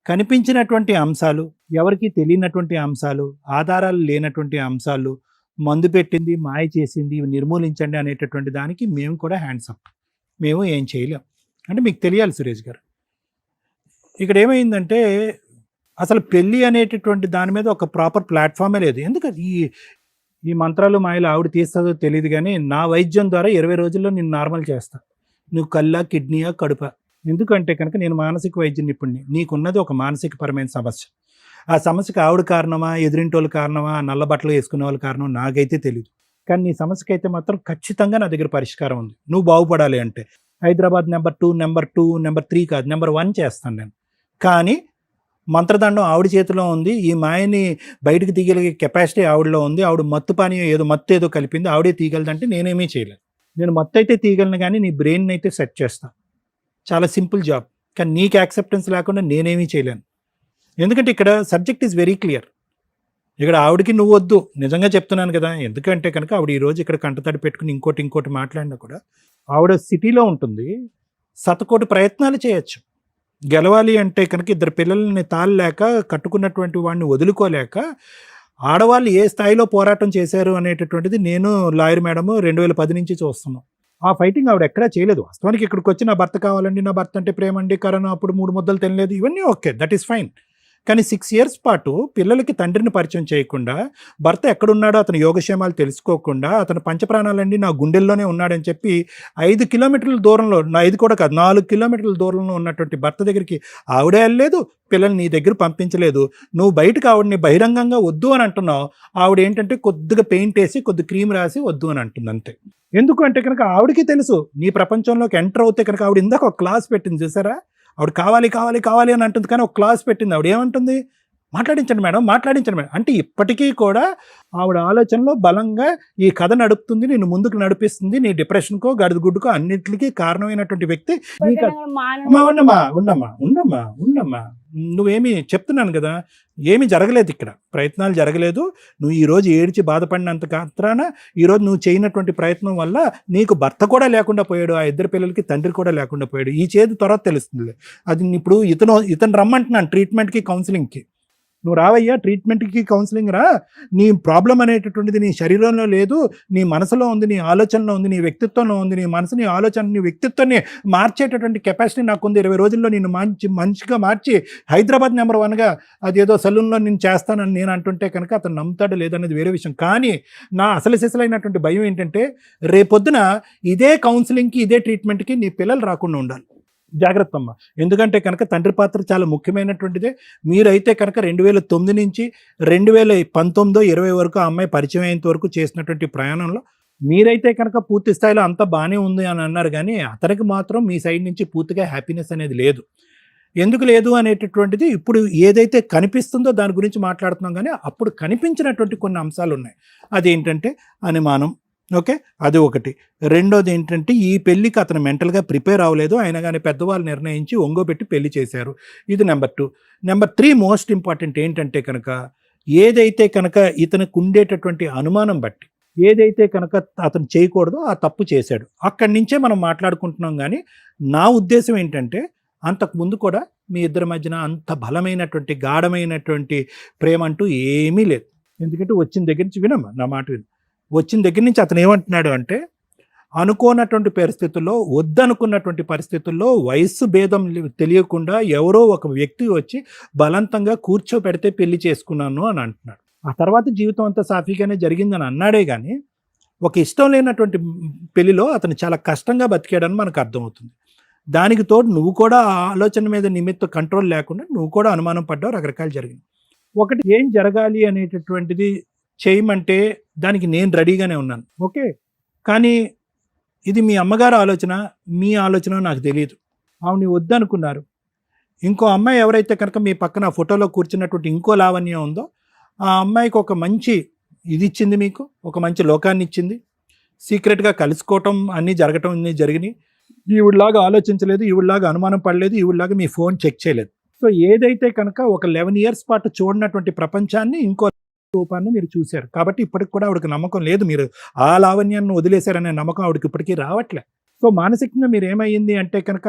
కనిపించినటువంటి అంశాలు, ఎవరికి తెలియనటువంటి అంశాలు, ఆధారాలు లేనటువంటి అంశాలు, మందు పెట్టింది, మాయ చేసింది, ఇవి నిర్మూలించండి అనేటటువంటి దానికి మేము కూడా హ్యాండ్స్ అప్. మేము ఏం చేయలేం. అంటే మీకు తెలియాలి సురేష్ గారు, ఇక్కడ ఏమైందంటే అసలు పెళ్ళి అనేటటువంటి దాని మీద ఒక ప్రాపర్ ప్లాట్ఫామే లేదు. ఎందుకంటే ఈ మంత్రాలు మాయలు ఆవిడ తీస్తుందో తెలియదు కానీ నా వైద్యం ద్వారా 20 రోజుల్లో నేను నార్మల్ చేస్తా. నువ్వు కళ్ళ, కిడ్నీయా, కడుప. ఎందుకంటే కనుక నేను మానసిక వైద్య నిపుణుని. నీకున్నది ఒక మానసిక పరమైన సమస్య. ఆ సమస్యకి ఆవిడ కారణమా, ఎదురింటోళ్ళు కారణమా, నల్ల బట్టలు వేసుకునే వాళ్ళు కారణం నాకైతే తెలియదు. కానీ నీ సమస్యకి అయితే మాత్రం ఖచ్చితంగా నా దగ్గర పరిష్కారం ఉంది. నువ్వు బాగుపడాలి అంటే హైదరాబాద్ నెంబర్ 2, నెంబర్ 3 కాదు, నెంబర్ 1 చేస్తాను నేను. కానీ మంత్రదండం ఆవిడ చేతిలో ఉంది. ఈ మాయని బయటకు తీయగలిగే కెపాసిటీ ఆవిడలో ఉంది. ఆవిడ మత్తు పానీయం మత్తు ఏదో కలిపింది, ఆవిడే తీయగలదంటే నేనేమీ చేయలేను. నేను మత్తు అయితే తీయగలను కానీ నీ బ్రెయిన్ అయితే సెట్ చేస్తాను. చాలా సింపుల్ జాబ్. కానీ నీకు యాక్సెప్టెన్స్ లేకుండా నేనేమీ చేయలేను. ఎందుకంటే ఇక్కడ సబ్జెక్ట్ ఈజ్ వెరీ క్లియర్. ఇక్కడ ఆవిడకి నువ్వు వద్దు, నిజంగా చెప్తున్నాను కదా. ఎందుకంటే కనుక ఆవిడ ఈరోజు ఇక్కడ కంటతడి పెట్టుకుని ఇంకోటి మాట్లాడినా కూడా ఆవిడ సిటీలో ఉంటుంది. శతకోటి ప్రయత్నాలు చేయొచ్చు. గెలవాలి అంటే కనుక 2 పిల్లల్ని తాళలేక, కట్టుకున్నటువంటి వాడిని వదులుకోలేక ఆడవాళ్ళు ఏ స్థాయిలో పోరాటం చేశారు అనేటటువంటిది నేను, లాయర్ మేడము 2010 నుంచి చూస్తున్నాం. ఆ ఫైటింగ్ ఆవిడ ఎక్కడా చేయలేదు. వాస్తవానికి ఇక్కడికి వచ్చి నా భర్త కావాలండి, నా భర్త అంటే ప్రేమ అండి, కరోనా అప్పుడు 3 ముద్దలు తినలేదు, ఇవన్నీ ఓకే, దట్ ఈస్ ఫైన్. కానీ 6 years పాటు పిల్లలకి తండ్రిని పరిచయం చేయకుండా, భర్త ఎక్కడున్నాడో అతని యోగక్షేమాలు తెలుసుకోకుండా, అతని పంచప్రాణాలండి నా గుండెల్లోనే ఉన్నాడని చెప్పి 5 kilometers దూరంలో, 5 కూడా కాదు 4 kilometers దూరంలో ఉన్నటువంటి భర్త దగ్గరికి ఆవిడే వెళ్ళలేదు, పిల్లల్ని నీ దగ్గర పంపించలేదు. నువ్వు బయటకు ఆవిడని బహిరంగంగా వద్దు అని అంటున్నావు. ఆవిడ ఏంటంటే కొద్దిగా పెయింట్ వేసి కొద్ది క్రీమ్ రాసి వద్దు అని అంటుంది అంతే. ఎందుకు అంటే కనుక ఆవిడకి తెలుసు నీ ప్రపంచంలోకి ఎంటర్ అవుతే కనుక, ఆవిడ ఇందాక ఒక క్లాస్ పెట్టింది చూసారా, ఆవిడ కావాలి కావాలి కావాలి అని అంటుంది, కానీ ఒక క్లాస్ పెట్టింది. ఆవిడ ఏమంటుంది, మాట్లాడించండి మేడం, మాట్లాడించండి మేడం అంటే. ఇప్పటికీ కూడా ఆవిడ ఆలోచనలో బలంగా ఈ కథ నడుపుతుంది, నేను ముందుకు నడిపిస్తుంది. నీ డిప్రెషన్కో గడిగుడ్డుకో అన్నిటికీ కారణమైనటువంటి వ్యక్తి నీ కథ. ఉండమ్మా నువ్వేమి చెప్తున్నాను కదా, ఏమీ జరగలేదు ఇక్కడ, ప్రయత్నాలు జరగలేదు. నువ్వు ఈరోజు ఏడ్చి బాధపడినంత మాత్రాన ఈరోజు నువ్వు చేయనటువంటి ప్రయత్నం వల్ల నీకు భర్త కూడా లేకుండా పోయాడు, ఆ 2 పిల్లలకి తండ్రి కూడా లేకుండా పోయాడు. ఈ చేదు తర్వాత తెలుస్తుంది. అది ఇప్పుడు ఇతను రమ్మంటున్నాను ట్రీట్మెంట్కి కౌన్సిలింగ్కి. నువ్వు రావయ్యా ట్రీట్మెంట్కి కౌన్సిలింగ్ రా. నీ ప్రాబ్లం అనేటటువంటిది నీ శరీరంలో లేదు, నీ మనసులో ఉంది, నీ ఆలోచనలో ఉంది, నీ వ్యక్తిత్వంలో ఉంది. నీ మనసు, నీ ఆలోచన, నీ వ్యక్తిత్వాన్ని మార్చేటటువంటి కెపాసిటీ నాకుంది. 20 రోజుల్లో నేను మంచిగా మార్చి హైదరాబాద్ నెంబర్ 1గా అదేదో సలూన్లో నేను చేస్తానని నేను అంటుంటే కనుక అతను నమ్ముతాడు లేదనేది వేరే విషయం. కానీ నా అసలైనటువంటి భయం ఏంటంటే, రేపొద్దున ఇదే కౌన్సిలింగ్కి ఇదే ట్రీట్మెంట్కి నీ పిల్లలు రాకుండా ఉండాలి. జాగ్రత్త అమ్మ. ఎందుకంటే కనుక తండ్రి పాత్ర చాలా ముఖ్యమైనటువంటిదే. మీరైతే కనుక 2009 నుంచి 2019-20 వరకు ఆ అమ్మాయి పరిచయం అయ్యేంత వరకు చేసినటువంటి ప్రయాణంలో మీరైతే కనుక పూర్తి స్థాయిలో అంతా బాగానే ఉంది అని అన్నారు, కానీ అతనికి మాత్రం మీ సైడ్ నుంచి పూర్తిగా హ్యాపీనెస్ అనేది లేదు. ఎందుకు లేదు అనేటటువంటిది ఇప్పుడు ఏదైతే కనిపిస్తుందో దాని గురించి మాట్లాడుతున్నాం, కానీ అప్పుడు కనిపించినటువంటి కొన్ని అంశాలు ఉన్నాయి. అదేంటంటే అనుమానం. ఓకే, అది ఒకటి. రెండోది ఏంటంటే ఈ పెళ్ళికి అతను మెంటల్గా ప్రిపేర్ అవ్వలేదు, అయినా కానీ పెద్దవాళ్ళు నిర్ణయించి ఒంగోబెట్టి పెళ్లి చేశారు. ఇది నెంబర్ 2. నెంబర్ 3 మోస్ట్ ఇంపార్టెంట్ ఏంటంటే కనుక, ఏదైతే కనుక ఇతనికి ఉండేటటువంటి అనుమానం బట్టి ఏదైతే కనుక అతను చేయకూడదో ఆ తప్పు చేశాడు. అక్కడి నుంచే మనం మాట్లాడుకుంటున్నాం. కానీ నా ఉద్దేశం ఏంటంటే, అంతకుముందు కూడా మీ ఇద్దరి మధ్యన అంత బలమైనటువంటి గాఢమైనటువంటి ప్రేమ అంటూ ఏమీ లేదు. ఎందుకంటే వచ్చిన దగ్గర నుంచి వినమ్మా నా మాట విను. వచ్చిన దగ్గర నుంచి అతను ఏమంటున్నాడు అంటే, అనుకోనటువంటి పరిస్థితుల్లో, వద్దనుకున్నటువంటి పరిస్థితుల్లో, వయస్సు భేదం తెలియకుండా ఎవరో ఒక వ్యక్తి వచ్చి బలవంతంగా కూర్చోపెడితే పెళ్లి చేసుకున్నాను అని అంటున్నాడు. ఆ తర్వాత జీవితం అంతా సాఫీగానే జరిగిందని అన్నాడే కానీ, ఒక ఇష్టం లేనటువంటి పెళ్లిలో అతను చాలా కష్టంగా బతికాడని మనకు అర్థమవుతుంది. దానికి తోడు నువ్వు కూడా ఆ ఆలోచన మీద నిమిత్తం కంట్రోల్ లేకుండా నువ్వు కూడా అనుమానం పడ్డావు, రకరకాలు జరిగింది. ఒకటి, ఏం జరగాలి అనేటటువంటిది చేయమంటే దానికి నేను రెడీగానే ఉన్నాను. ఓకే, కానీ ఇది మీ అమ్మగారు ఆలోచన, మీ ఆలోచన నాకు తెలియదు. ఆవిడని వద్దనుకున్నారు. ఇంకో అమ్మాయి ఎవరైతే కనుక మీ పక్కన ఫోటోలో కూర్చున్నటువంటి ఇంకో లావణ్య ఉందో, ఆ అమ్మాయికి ఒక మంచి ఇది ఇచ్చింది, మీకు ఒక మంచి లోకాన్ని ఇచ్చింది. సీక్రెట్గా కలుసుకోవటం అన్నీ జరగటం అన్నీ జరిగినాయి. ఈవిడలాగా ఆలోచించలేదు, ఈవిడలాగా అనుమానం పడలేదు, ఈవిడలాగా మీ ఫోన్ చెక్ చేయలేదు. సో ఏదైతే కనుక ఒక 11 years పాటు చూడనటువంటి ప్రపంచాన్ని ఇంకో రూపాన్ని మీరు చూశారు. కాబట్టి ఇప్పటికి కూడా ఆవిడకి నమ్మకం లేదు, మీరు ఆ లావణ్యాన్ని వదిలేశారనే నమ్మకం ఆవిడకి ఇప్పటికీ రావట్లే. సో మానసికంగా మీరు ఏమైంది అంటే కనుక,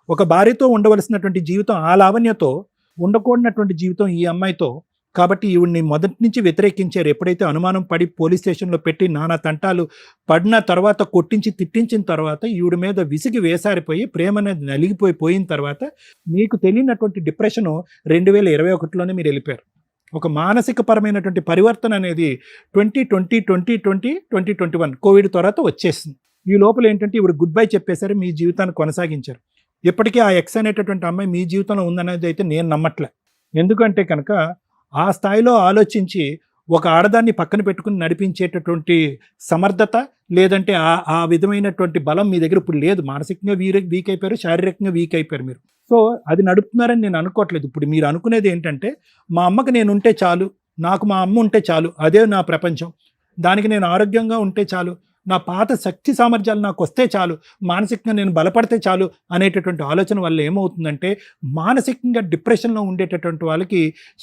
ఒక భార్యతో ఉండవలసినటువంటి జీవితం ఆ లావణ్యతో, ఉండకూడనటువంటి జీవితం ఈ అమ్మాయితో. కాబట్టి ఈవిడ్ని మొదటి నుంచి వ్యతిరేకించారు. ఎప్పుడైతే అనుమానం పడి పోలీస్ స్టేషన్లో పెట్టి నానా తంటాలు పడిన తర్వాత, కొట్టించి తిట్టించిన తర్వాత, ఈవిడ మీద విసిగి వేసారిపోయి ప్రేమ అనేది నలిగిపోయిన తర్వాత మీకు తెలియనటువంటి డిప్రెషను 2021లోనే మీరు వెళ్ళిపోయారు. ఒక మానసిక పరమైనటువంటి పరివర్తన అనేది 2020-2021 కోవిడ్ తర్వాత వచ్చేసింది. ఈ లోపల ఏంటంటే ఇప్పుడు గుడ్ బై చెప్పేశారు, మీ జీవితాన్ని కొనసాగించారు. ఇప్పటికీ ఆ ఎక్స్ అనేటటువంటి అమ్మాయి మీ జీవితంలో ఉందనేది అయితే నేను నమ్మట్లే. ఎందుకంటే కనుక ఆ స్థాయిలో ఆలోచించి ఒక ఆడదాన్ని పక్కన పెట్టుకుని నడిపించేటటువంటి సమర్థత, లేదంటే ఆ విధమైనటువంటి బలం మీ దగ్గర ఇప్పుడు లేదు. మానసికంగా వీక్ అయిపోయారు, శారీరకంగా వీక్ అయిపోయారు మీరు. సో అది నడుపుతున్నారని నేను అనుకోవట్లేదు. ఇప్పుడు మీరు అనుకునేది ఏంటంటే, మా అమ్మకి నేను ఉంటే చాలు, నాకు మా అమ్మ ఉంటే చాలు, అదే నా ప్రపంచం, దానికి నేను ఆరోగ్యంగా ఉంటే చాలు, నా పాత శక్తి సామర్థ్యాలు నాకు వస్తే చాలు, మానసికంగా నేను బలపడితే చాలు అనేటటువంటి ఆలోచన వల్ల ఏమవుతుందంటే, మానసికంగా డిప్రెషన్లో ఉండేటటువంటి వాళ్ళకి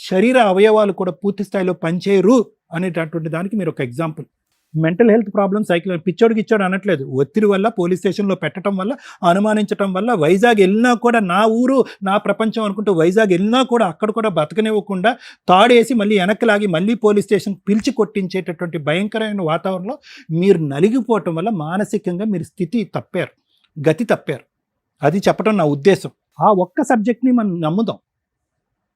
శరీర అవయవాలు కూడా పూర్తి స్థాయిలో పనిచేయరు అనేటటువంటి దానికి మీరు ఒక ఎగ్జాంపుల్. మెంటల్ హెల్త్ ప్రాబ్లమ్స్, సైకిల్ పిచ్చోడికి అనట్లేదు, ఒత్తిడి వల్ల పోలీస్ స్టేషన్లో పెట్టడం వల్ల, అనుమానించడం వల్ల, వైజాగ్ వెళ్ళినా కూడా నా ఊరు నా ప్రపంచం అనుకుంటూ వైజాగ్ వెళ్ళినా కూడా అక్కడ కూడా బతకనివ్వకుండా తాడేసి మళ్ళీ వెనక్కి లాగి మళ్ళీ పోలీస్ స్టేషన్ పిలిచి కొట్టించేటటువంటి భయంకరమైన వాతావరణంలో మీరు నలిగిపోవటం వల్ల మానసికంగా మీరు స్థితి తప్పారు, గతి తప్పారు. అది చెప్పడం నా ఉద్దేశం. ఆ ఒక్క సబ్జెక్ట్ని మనం నమ్ముదాం.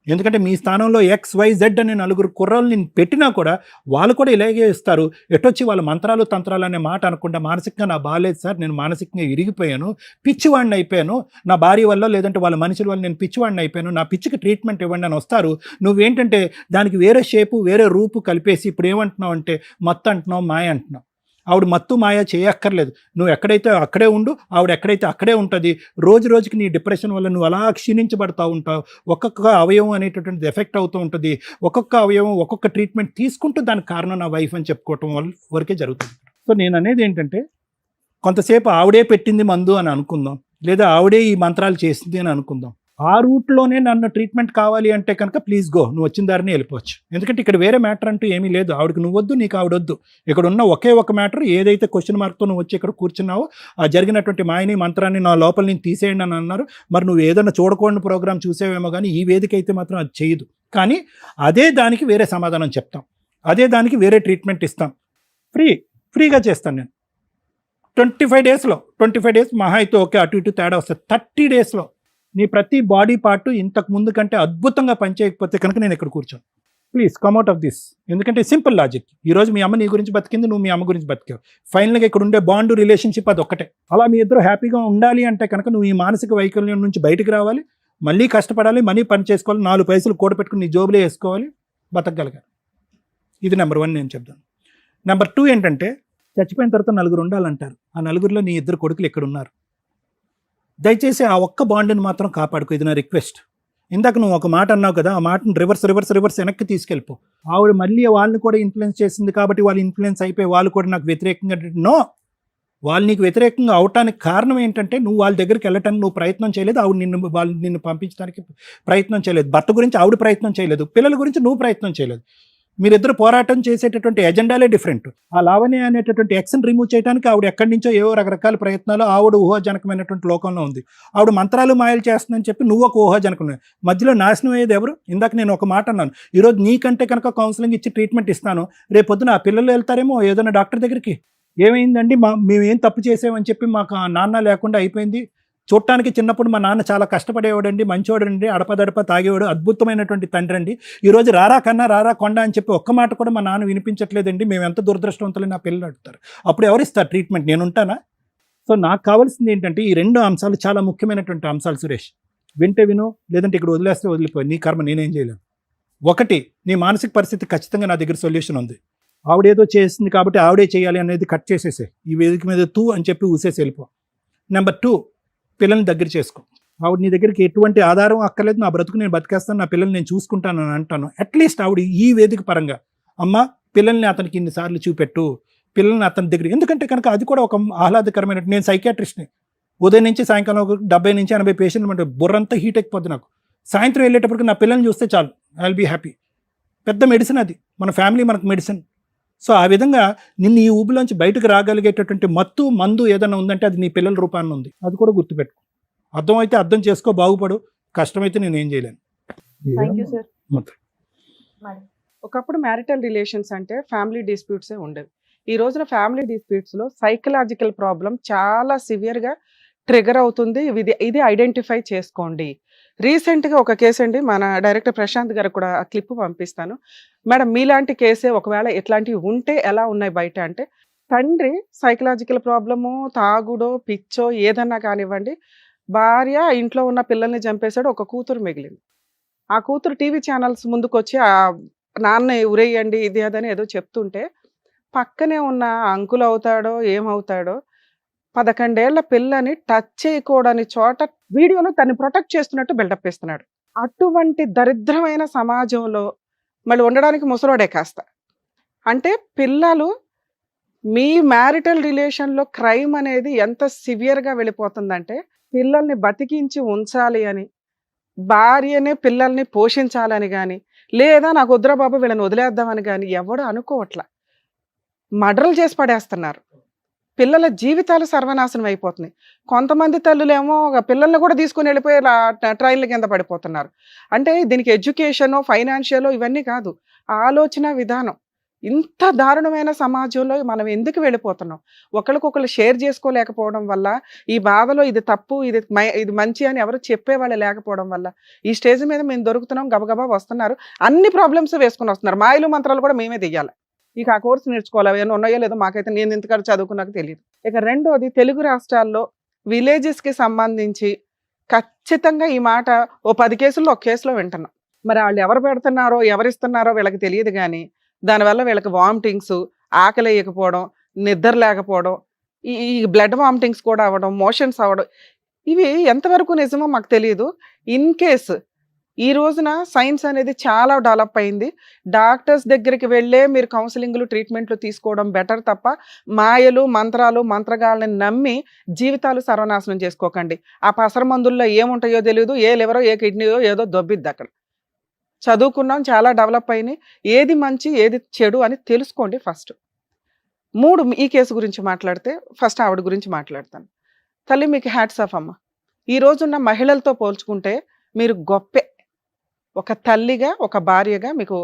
ఎందుకంటే మీ స్థానంలో XYZ అనే 4 కుర్రాళ్ళు నేను పెట్టినా కూడా వాళ్ళు కూడా ఇలాగే ఇస్తారు. ఎటొచ్చి వాళ్ళ మంత్రాలు తంత్రాలు అనే మాట అనకుండా మానసికంగా నా బాగాలేదు సార్, నేను మానసికంగా ఇరిగిపోయాను, పిచ్చివాడిని అయిపోయాను, నా భార్య వల్ల లేదంటే వాళ్ళ మనుషుల వల్ల నేను పిచ్చివాడిని అయిపోయాను, నా పిచ్చికి ట్రీట్మెంట్ ఇవ్వండి అని వస్తారు. నువ్వేంటంటే దానికి వేరే షేపు వేరే రూపు కలిపేసి ఇప్పుడు ఏమంటున్నావు అంటే మత్తు అంటున్నావు, మాయ అంటున్నావు. ఆవిడ మత్తు మాయ చేయక్కర్లేదు, నువ్వు ఎక్కడైతే అక్కడే ఉండు, ఆవిడ ఎక్కడైతే అక్కడే ఉంటుంది. రోజు రోజుకి నీ డిప్రెషన్ వల్ల నువ్వు అలా క్షీణించబడతా ఉంటావు. ఒక్కొక్క అవయవం అనేటటువంటిది ఎఫెక్ట్ అవుతూ ఉంటుంది. ఒక్కొక్క అవయవం ఒక్కొక్క ట్రీట్మెంట్ తీసుకుంటూ దానికి కారణం నా వైఫ్ అని చెప్పుకోవటం వరకే జరుగుతుంది. సో నేను అనేది ఏంటంటే కొంతసేపు ఆవిడే పెట్టింది మందు అని అనుకుందాం, లేదా ఆవిడే ఈ మంత్రాలు చేసింది అని అనుకుందాం. ఆ రూట్లోనే నన్ను ట్రీట్మెంట్ కావాలి అంటే కనుక ప్లీజ్ గో, నువ్వు వచ్చిన దారిని వెళ్ళిపోవచ్చు. ఎందుకంటే ఇక్కడ వేరే మ్యాటర్ అంటూ ఏమీ లేదు. ఆవిడకి నువ్వొద్దు, నీకు ఆవిడొద్దు. ఇక్కడ ఉన్న ఒకే ఒక మ్యాటర్, ఏదైతే క్వశ్చన్ మార్క్తో నువ్వు వచ్చి ఇక్కడ కూర్చున్నావో ఆ జరిగినటువంటి మాయని మంత్రాన్ని నా లోపల నేను తీసేయండి అని అన్నారు. మరి నువ్వు ఏదైనా చూడకూడని ప్రోగ్రామ్ చూసేవేమో కానీ ఈ వేదిక అయితే మాత్రం అది చేయదు. కానీ అదే దానికి వేరే సమాధానం చెప్తాం, అదే దానికి వేరే ట్రీట్మెంట్ ఇస్తాం. ఫ్రీగా చేస్తాను నేను. 25 డేస్లో 25 డేస్ మహా అయితే ఓకే, అటు ఇటు తేడా వస్తుంది. 30 డేస్లో నీ ప్రతి బాడీ పార్ట్ ఇంతకు ముందు కంటే అద్భుతంగా పనిచేయకపోతే కనుక నేను ఇక్కడ కూర్చోను. Please come out of this. ఎందుకంటే సింపుల్ లాజిక్. ఈరోజు మీ అమ్మ నీ గురించి బతికింది, నువ్వు మీ అమ్మ గురించి బతికావు. ఫైనల్గా ఇక్కడ ఉండే బాండ్ రిలేషన్షిప్ అది ఒక్కటే. అలా మీ ఇద్దరు హ్యాపీగా ఉండాలి అంటే కనుక నువ్వు ఈ మానసిక వైకల్యం నుంచి బయటకు రావాలి, మళ్ళీ కష్టపడాలి, మనీ పని చేసుకోవాలి, 4 పైసలు కూడబెట్టుకుని నీ జోబులో వేసుకోవాలి, బతకగలగాలి. ఇది నెంబర్ 1 నేను చెప్తాను. నెంబర్ 2 ఏంటంటే చచ్చిపోయిన తర్వాత 4 ఉండాలంటారు. ఆ 4లో నీ 2 కొడుకులు ఇక్కడ ఉన్నారు. దయచేసి ఆ ఒక్క బాండ్ని మాత్రం కాపాడుకో, ఇది నా రిక్వెస్ట్. ఇందాక నువ్వు ఒక మాట అన్నావు కదా, ఆ మాటను రివర్స్ వెనక్కి తీసుకెళ్ళిపో. ఆవిడ మళ్ళీ వాళ్ళని కూడా ఇన్ఫ్లుయెన్స్ చేసింది కాబట్టి వాళ్ళు ఇన్ఫ్లుయెన్స్ అయిపోయి వాళ్ళు కూడా నాకు వ్యతిరేకంగా. నో, వాళ్ళు నీకు వ్యతిరేకంగా అవటానికి కారణం ఏంటంటే నువ్వు వాళ్ళ దగ్గరికి వెళ్ళటానికి నువ్వు ప్రయత్నం చేయలేదు, ఆవిడ నిన్ను పంపించడానికి ప్రయత్నం చేయలేదు. భర్త గురించి ఆవిడ ప్రయత్నం చేయలేదు, పిల్లల గురించి నువ్వు ప్రయత్నం చేయలేదు. మీరిద్దరు పోరాటం చేసేటటువంటి ఎజెండాలే డిఫరెంట్. ఆ లావణ్య అనేటటువంటి ఎక్స్ని రిమూవ్ చేయడానికి ఆవిడ ఎక్కడి నుంచో ఏవో రకరకాల ప్రయత్నాలు, ఆవిడ ఊహాజనకమైనటువంటి లోకంలో ఉంది. ఆవిడ మంత్రాలు మాయలు చేస్తుందని చెప్పి నువ్వు ఒక ఊహాజనకం. మధ్యలో నాశనం అయ్యేది ఎవరు? ఇందాక నేను ఒక మాట అన్నాను, ఈరోజు నీకంటే కనుక కౌన్సిలింగ్ ఇచ్చి ట్రీట్మెంట్ ఇస్తాను, రేపు పొద్దున ఆ పిల్లలు వెళ్తారేమో ఏదైనా డాక్టర్ దగ్గరికి, ఏమైందండి మేమేం తప్పు చేసామని చెప్పి మాకు నాన్న లేకుండా అయిపోయింది, చూడటానికి చిన్నప్పుడు మా నాన్న చాలా కష్టపడేవాడండి, మంచివాడండి, అడపదడప తాగేవాడు, అద్భుతమైనటువంటి తండ్రి అండి, ఈరోజు రారా కన్నా రారా కొండ అని చెప్పి ఒక్క మాట కూడా మా నాన్న వినిపించట్లేదండి, మేము ఎంత దురదృష్టవంతులని నా పిల్లలు అడుగుతారు. అప్పుడు ఎవరిస్తారు ట్రీట్మెంట్? నేను ఉంటానా? సో నాకు కావాల్సింది ఏంటంటే ఈ 2 అంశాలు చాలా ముఖ్యమైనటువంటి అంశాలు సురేష్. వింటే విను, లేదంటే ఇక్కడ వదిలేస్తే వదిలిపోయి, నీ కర్మ, నేనేం చేయలేను. 1, నీ మానసిక పరిస్థితి ఖచ్చితంగా నా దగ్గర సొల్యూషన్ ఉంది. ఆవిడేదో చేసింది కాబట్టి ఆవిడే చేయాలి అనేది కట్ చేసేసే, ఈ వేదిక మీద తూ అని చెప్పి ఊసేసి వెళ్ళిపో. నెంబర్ 2, పిల్లల్ని దగ్గర చేసుకో. ఆవిడ నీ దగ్గరికి ఎటువంటి ఆధారం అక్కర్లేదు, నా బ్రతుకు నేను బతికేస్తాను, నా పిల్లల్ని నేను చూసుకుంటాను అని అంటాను. అట్లీస్ట్ ఆవిడ ఈ వేదిక పరంగా అమ్మ పిల్లల్ని అతనికి ఇన్నిసార్లు చూపెట్టు, పిల్లల్ని అతని దగ్గర. ఎందుకంటే కనుక అది కూడా ఒక ఆహ్లాదకరమైన. నేను సైకియాట్రిస్ట్ని, ఉదయం నుంచి సాయంకాలం 70 నుంచి 80 పేషెంట్లు అంటే బుర్రంతా హీట్ ఎక్కిపోద్ది నాకు. సాయంత్రం వెళ్ళేటప్పటికి నా పిల్లల్ని చూస్తే చాలు, ఐ విల్ బీ హ్యాపీ. పెద్ద మెడిసిన్ అది, మన ఫ్యామిలీ మనకు మెడిసిన్. సో ఆ విధంగా నిన్ను ఈ ఊబిలోంచి బయటకు రాగలిగేటటువంటి మందు ఏదైనా ఉందంటే అది నీ పిల్లల రూపాన్ని ఉంది. అది కూడా గుర్తుపెట్టుకో. అర్థమైతే అర్థం చేసుకో, బాగుపడు. కష్టమైతే నేను ఏం చేయలేను. Thank you sir. ఒకప్పుడు మ్యారిటల్ రిలేషన్స్ అంటే ఫ్యామిలీ డిస్ప్యూట్సే ఉండేవి. ఈ రోజున ఫ్యామిలీ డిస్ప్యూట్స్లో సైకలాజికల్ ప్రాబ్లం చాలా సివియర్గా ట్రిగర్ అవుతుంది. ఇది ఐడెంటిఫై చేసుకోండి. రీసెంట్గా ఒక కేసు అండి, మన డైరెక్టర్ ప్రశాంత్ గారు కూడా ఆ క్లిప్ పంపిస్తాను. మేడం మీలాంటి కేసే ఒకవేళ ఇట్లాంటివి ఉంటే ఎలా ఉన్నాయి బయట అంటే, తండ్రి సైకలాజికల్ ప్రాబ్లము, తాగుడో పిచ్చో ఏదన్నా కానివ్వండి, భార్య ఇంట్లో ఉన్న పిల్లల్ని చంపేశాడు, ఒక కూతురు మిగిలింది. ఆ కూతురు టీవీ ఛానల్స్ ముందుకు వచ్చి ఆ నాన్న ఉరేయండి ఇది అదని ఏదో చెప్తుంటే, పక్కనే ఉన్న అంకుల్ అవుతాడో ఏమవుతాడో 11 ఏళ్ల పిల్లని టచ్ చేయకూడని చోట వీడియోలో తను ప్రొటెక్ట్ చేస్తున్నట్టు బిల్డప్ ఇస్తున్నాడు. అటువంటి దరిద్రమైన సమాజంలో మళ్ళీ ఉండడానికి ముసలోడే కాస్త. అంటే పిల్లలు మీ మ్యారిటల్ రిలేషన్లో క్రైమ్ అనేది ఎంత సివియర్గా వెళ్ళిపోతుందంటే, పిల్లల్ని బతికించి ఉంచాలి అని, భార్యనే పిల్లల్ని పోషించాలని కానీ, లేదా నాకు వద్దురా బాబు వీళ్ళని వదిలేద్దామని కానీ ఎవడు అనుకోవట్లా. మర్డర్లు చేసి పడేస్తున్నారు. పిల్లల జీవితాలు సర్వనాశనం అయిపోతున్నాయి. కొంతమంది తల్లులేమో పిల్లల్ని కూడా తీసుకుని వెళ్ళిపోయి ట్రైన్ల కింద పడిపోతున్నారు. అంటే దీనికి ఎడ్యుకేషను, ఫైనాన్షియల్ ఇవన్నీ కాదు, ఆలోచన విధానం. ఇంత దారుణమైన సమాజంలో మనం ఎందుకు వెళ్ళిపోతున్నాం? ఒకళ్ళకొకళ్ళు షేర్ చేసుకోలేకపోవడం వల్ల, ఈ బాధలో ఇది తప్పు, ఇది మంచి అని ఎవరు చెప్పేవాళ్ళు లేకపోవడం వల్ల, ఈ స్టేజ్ మీద మేము దొరుకుతున్నాం, గబగబా వస్తున్నారు. అన్ని ప్రాబ్లమ్స్ వేసుకొని వస్తున్నారు. మాయలు మంత్రాలు కూడా మేమే దియ్యాలి. ఇక ఆ కోర్స్ నేర్చుకోవాలి. ఏమైనా ఉన్నాయో లేదో మాకైతే, నేను ఇంతకాడ చదువుకున్నాక తెలియదు. ఇక రెండోది, తెలుగు రాష్ట్రాల్లో విలేజెస్కి సంబంధించి ఖచ్చితంగా ఈ మాట ఓ 10 కేసుల్లో ఒక కేసులో వింటున్నాం. మరి వాళ్ళు ఎవరు పెడుతున్నారో ఎవరిస్తున్నారో వీళ్ళకి తెలియదు కానీ దానివల్ల వీళ్ళకి వామిటింగ్స్, ఆకలి వేయకపోవడం, నిద్ర లేకపోవడం, ఈ బ్లడ్ వామిటింగ్స్ కూడా అవ్వడం, మోషన్స్ అవ్వడం, ఇవి ఎంతవరకు నిజమో మాకు తెలియదు. ఇన్ కేస్ ఈ రోజున సైన్స్ అనేది చాలా డెవలప్ అయింది. డాక్టర్స్ దగ్గరికి వెళ్ళే మీరు కౌన్సిలింగ్లు, ట్రీట్మెంట్లు తీసుకోవడం బెటర్ తప్ప మాయలు, మంత్రాలు, మంత్రగాళ్ళని నమ్మి జీవితాలు సర్వనాశనం చేసుకోకండి. ఆ పసర మందుల్లో ఏముంటాయో తెలియదు, ఏ లివరో ఏ కిడ్నీయో ఏదో దొబ్బిద్ది అక్కడ. చదువుకున్నాం, చాలా డెవలప్ అయినాయి. ఏది మంచి ఏది చెడు అని తెలుసుకోండి ఫస్ట్. 3, ఈ కేసు గురించి మాట్లాడితే ఫస్ట్ ఆవిడ గురించి మాట్లాడతాను. తల్లి, మీకు హ్యాట్స్ ఆఫ్ అమ్మ. ఈ రోజున్న మహిళలతో పోల్చుకుంటే మీరు గొప్పే. ఒక తల్లిగా, ఒక భార్యగా మీకు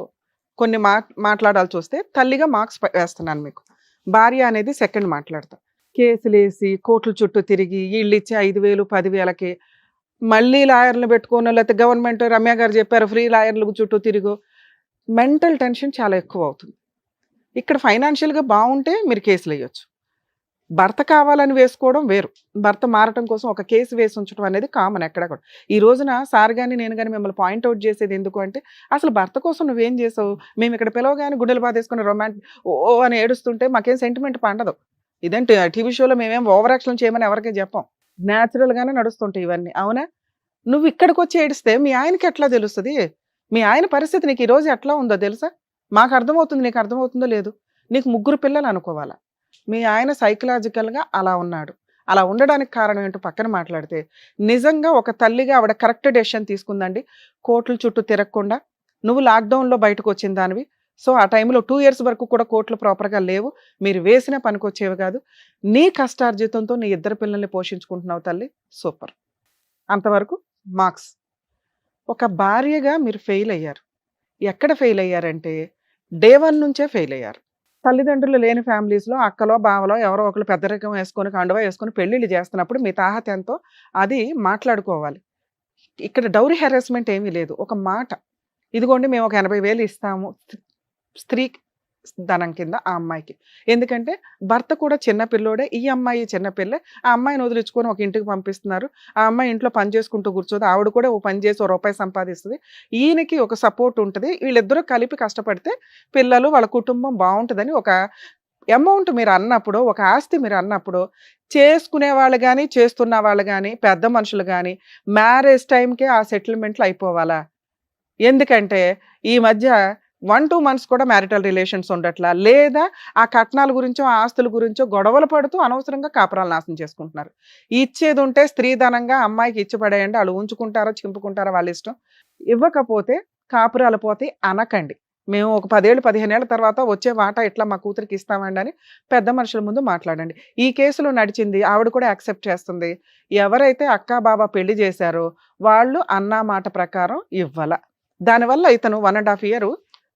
కొన్ని మాట్లాడాల్సి వస్తే తల్లిగా మార్క్స్ వేస్తున్నాను మీకు. భార్య అనేది సెకండ్ మాట్లాడతా. కేసులేసి కోర్టుల చుట్టూ తిరిగి వీళ్ళు ఇచ్చే 5,000, 10,000కి మళ్ళీ లాయర్లు పెట్టుకోను, లేకపోతే గవర్నమెంట్ రమ్య గారు చెప్పారు ఫ్రీ లాయర్లు చుట్టూ తిరుగు, మెంటల్ టెన్షన్ చాలా ఎక్కువ అవుతుంది. ఇక్కడ ఫైనాన్షియల్గా బాగుంటే మీరు కేసులు వేయొచ్చు. భర్త కావాలని వేసుకోవడం వేరు, భర్త మారటం కోసం ఒక కేసు వేసి ఉంచడం అనేది కామన్ ఎక్కడ కూడా. ఈ రోజున సార్ కానీ నేను కానీ మిమ్మల్ని పాయింట్అవుట్ చేసేది ఎందుకు అంటే, అసలు భర్త కోసం నువ్వేం చేసావు? మేము ఇక్కడ పిలవగానే గుండెలు బాధేసుకుని ఓ అని ఏడుస్తుంటే మాకేం సెంటిమెంట్ పండదు. ఇదేంటి టీవీ షోలో మేమేం ఓవర్ యాక్షన్ చేయమని ఎవరికీ చెప్పాం. న్యాచురల్గానే నడుస్తుంటాయి ఇవన్నీ, అవునా? నువ్వు ఇక్కడికి వచ్చి ఏడిస్తే మీ ఆయనకి ఎట్లా తెలుస్తుంది? మీ ఆయన పరిస్థితి నీకు ఈరోజు ఎట్లా ఉందో తెలుసా? మాకు అర్థమవుతుంది, నీకు అర్థమవుతుందో లేదు. నీకు 3 పిల్లలు అనుకోవాలా. మీ ఆయన సైకలాజికల్గా అలా ఉన్నాడు. అలా ఉండడానికి కారణం ఏంటో పక్కన మాట్లాడితే, నిజంగా ఒక తల్లిగా ఆవిడ కరెక్ట్ డెసిషన్ తీసుకుందండి. కోర్టుల చుట్టూ తిరగకుండా, నువ్వు లాక్డౌన్లో బయటకు వచ్చిన దానివి. సో ఆ టైంలో 2 years వరకు కూడా కోర్టులు ప్రాపర్గా లేవు. మీరు వేసిన పనికొచ్చేవి కాదు. నీ కష్టార్జితంతో నీ 2 పిల్లల్ని పోషించుకుంటున్నావు తల్లి, సూపర్. అంతవరకు మార్క్స్. ఒక భార్యగా మీరు ఫెయిల్ అయ్యారు. ఎక్కడ ఫెయిల్ అయ్యారంటే డే 1 నుంచే ఫెయిల్ అయ్యారు. తల్లిదండ్రులు లేని ఫ్యామిలీస్లో అక్కలో బావలో ఎవరో ఒకరు పెద్దరికం వేసుకొని కండువా వేసుకొని పెళ్ళిళ్ళు చేస్తున్నప్పుడు మీ తాహత ఎంతో అది మాట్లాడుకోవాలి. ఇక్కడ డౌరీ హెరాస్మెంట్ ఏమీ లేదు. ఒక మాట, ఇదిగోండి మేము ఒక 80,000 ఇస్తాము స్త్రీ ధనం కింద ఆ అమ్మాయికి. ఎందుకంటే భర్త కూడా చిన్న పిల్లోడే, ఈ అమ్మాయి చిన్న పిల్లే. ఆ అమ్మాయిని వదిలించుకొని ఒక ఇంటికి పంపిస్తున్నారు. ఆ అమ్మాయి ఇంట్లో పని చేసుకుంటూ కూర్చోదు, ఆవిడ కూడా ఓ పని చేసి ₹1 సంపాదిస్తుంది. ఈయనకి ఒక సపోర్ట్ ఉంటుంది. వీళ్ళిద్దరూ కలిపి కష్టపడితే పిల్లలు వాళ్ళ కుటుంబం బాగుంటుందని ఒక అమౌంట్ మీరు అన్నప్పుడు, ఒక ఆస్తి మీరు అన్నప్పుడు, చేసుకునే వాళ్ళు కానీ చేస్తున్న వాళ్ళు కానీ పెద్ద మనుషులు కానీ మ్యారేజ్ టైంకే ఆ సెటిల్మెంట్లు అయిపోవాలా? ఎందుకంటే ఈ మధ్య 1-2 months కూడా మ్యారిటల్ రిలేషన్స్ ఉండట్లా, లేదా ఆ కట్నాల గురించో ఆస్తుల గురించో గొడవలు పడుతూ అనవసరంగా కాపురాలు నాశనం చేసుకుంటున్నారు. ఇచ్చేది ఉంటే స్త్రీధనంగా అమ్మాయికి ఇచ్చి పడేయండి, వాళ్ళు ఉంచుకుంటారో చింపుకుంటారో వాళ్ళ ఇష్టం. ఇవ్వకపోతే కాపురాలు పోతే అనకండి. మేము ఒక 10 ఏళ్ళు 15 ఏళ్ల తర్వాత వచ్చే వాటా ఇట్లా మా కూతురికి ఇస్తామండి అని పెద్ద మనుషుల ముందు మాట్లాడండి. ఈ కేసులో నడిచింది, ఆవిడ కూడా యాక్సెప్ట్ చేస్తుంది. ఎవరైతే అక్కా బాబా పెళ్లి చేశారో వాళ్ళు అన్నా మాట ప్రకారం ఇవ్వాల. దానివల్ల ఇతను 1.5 year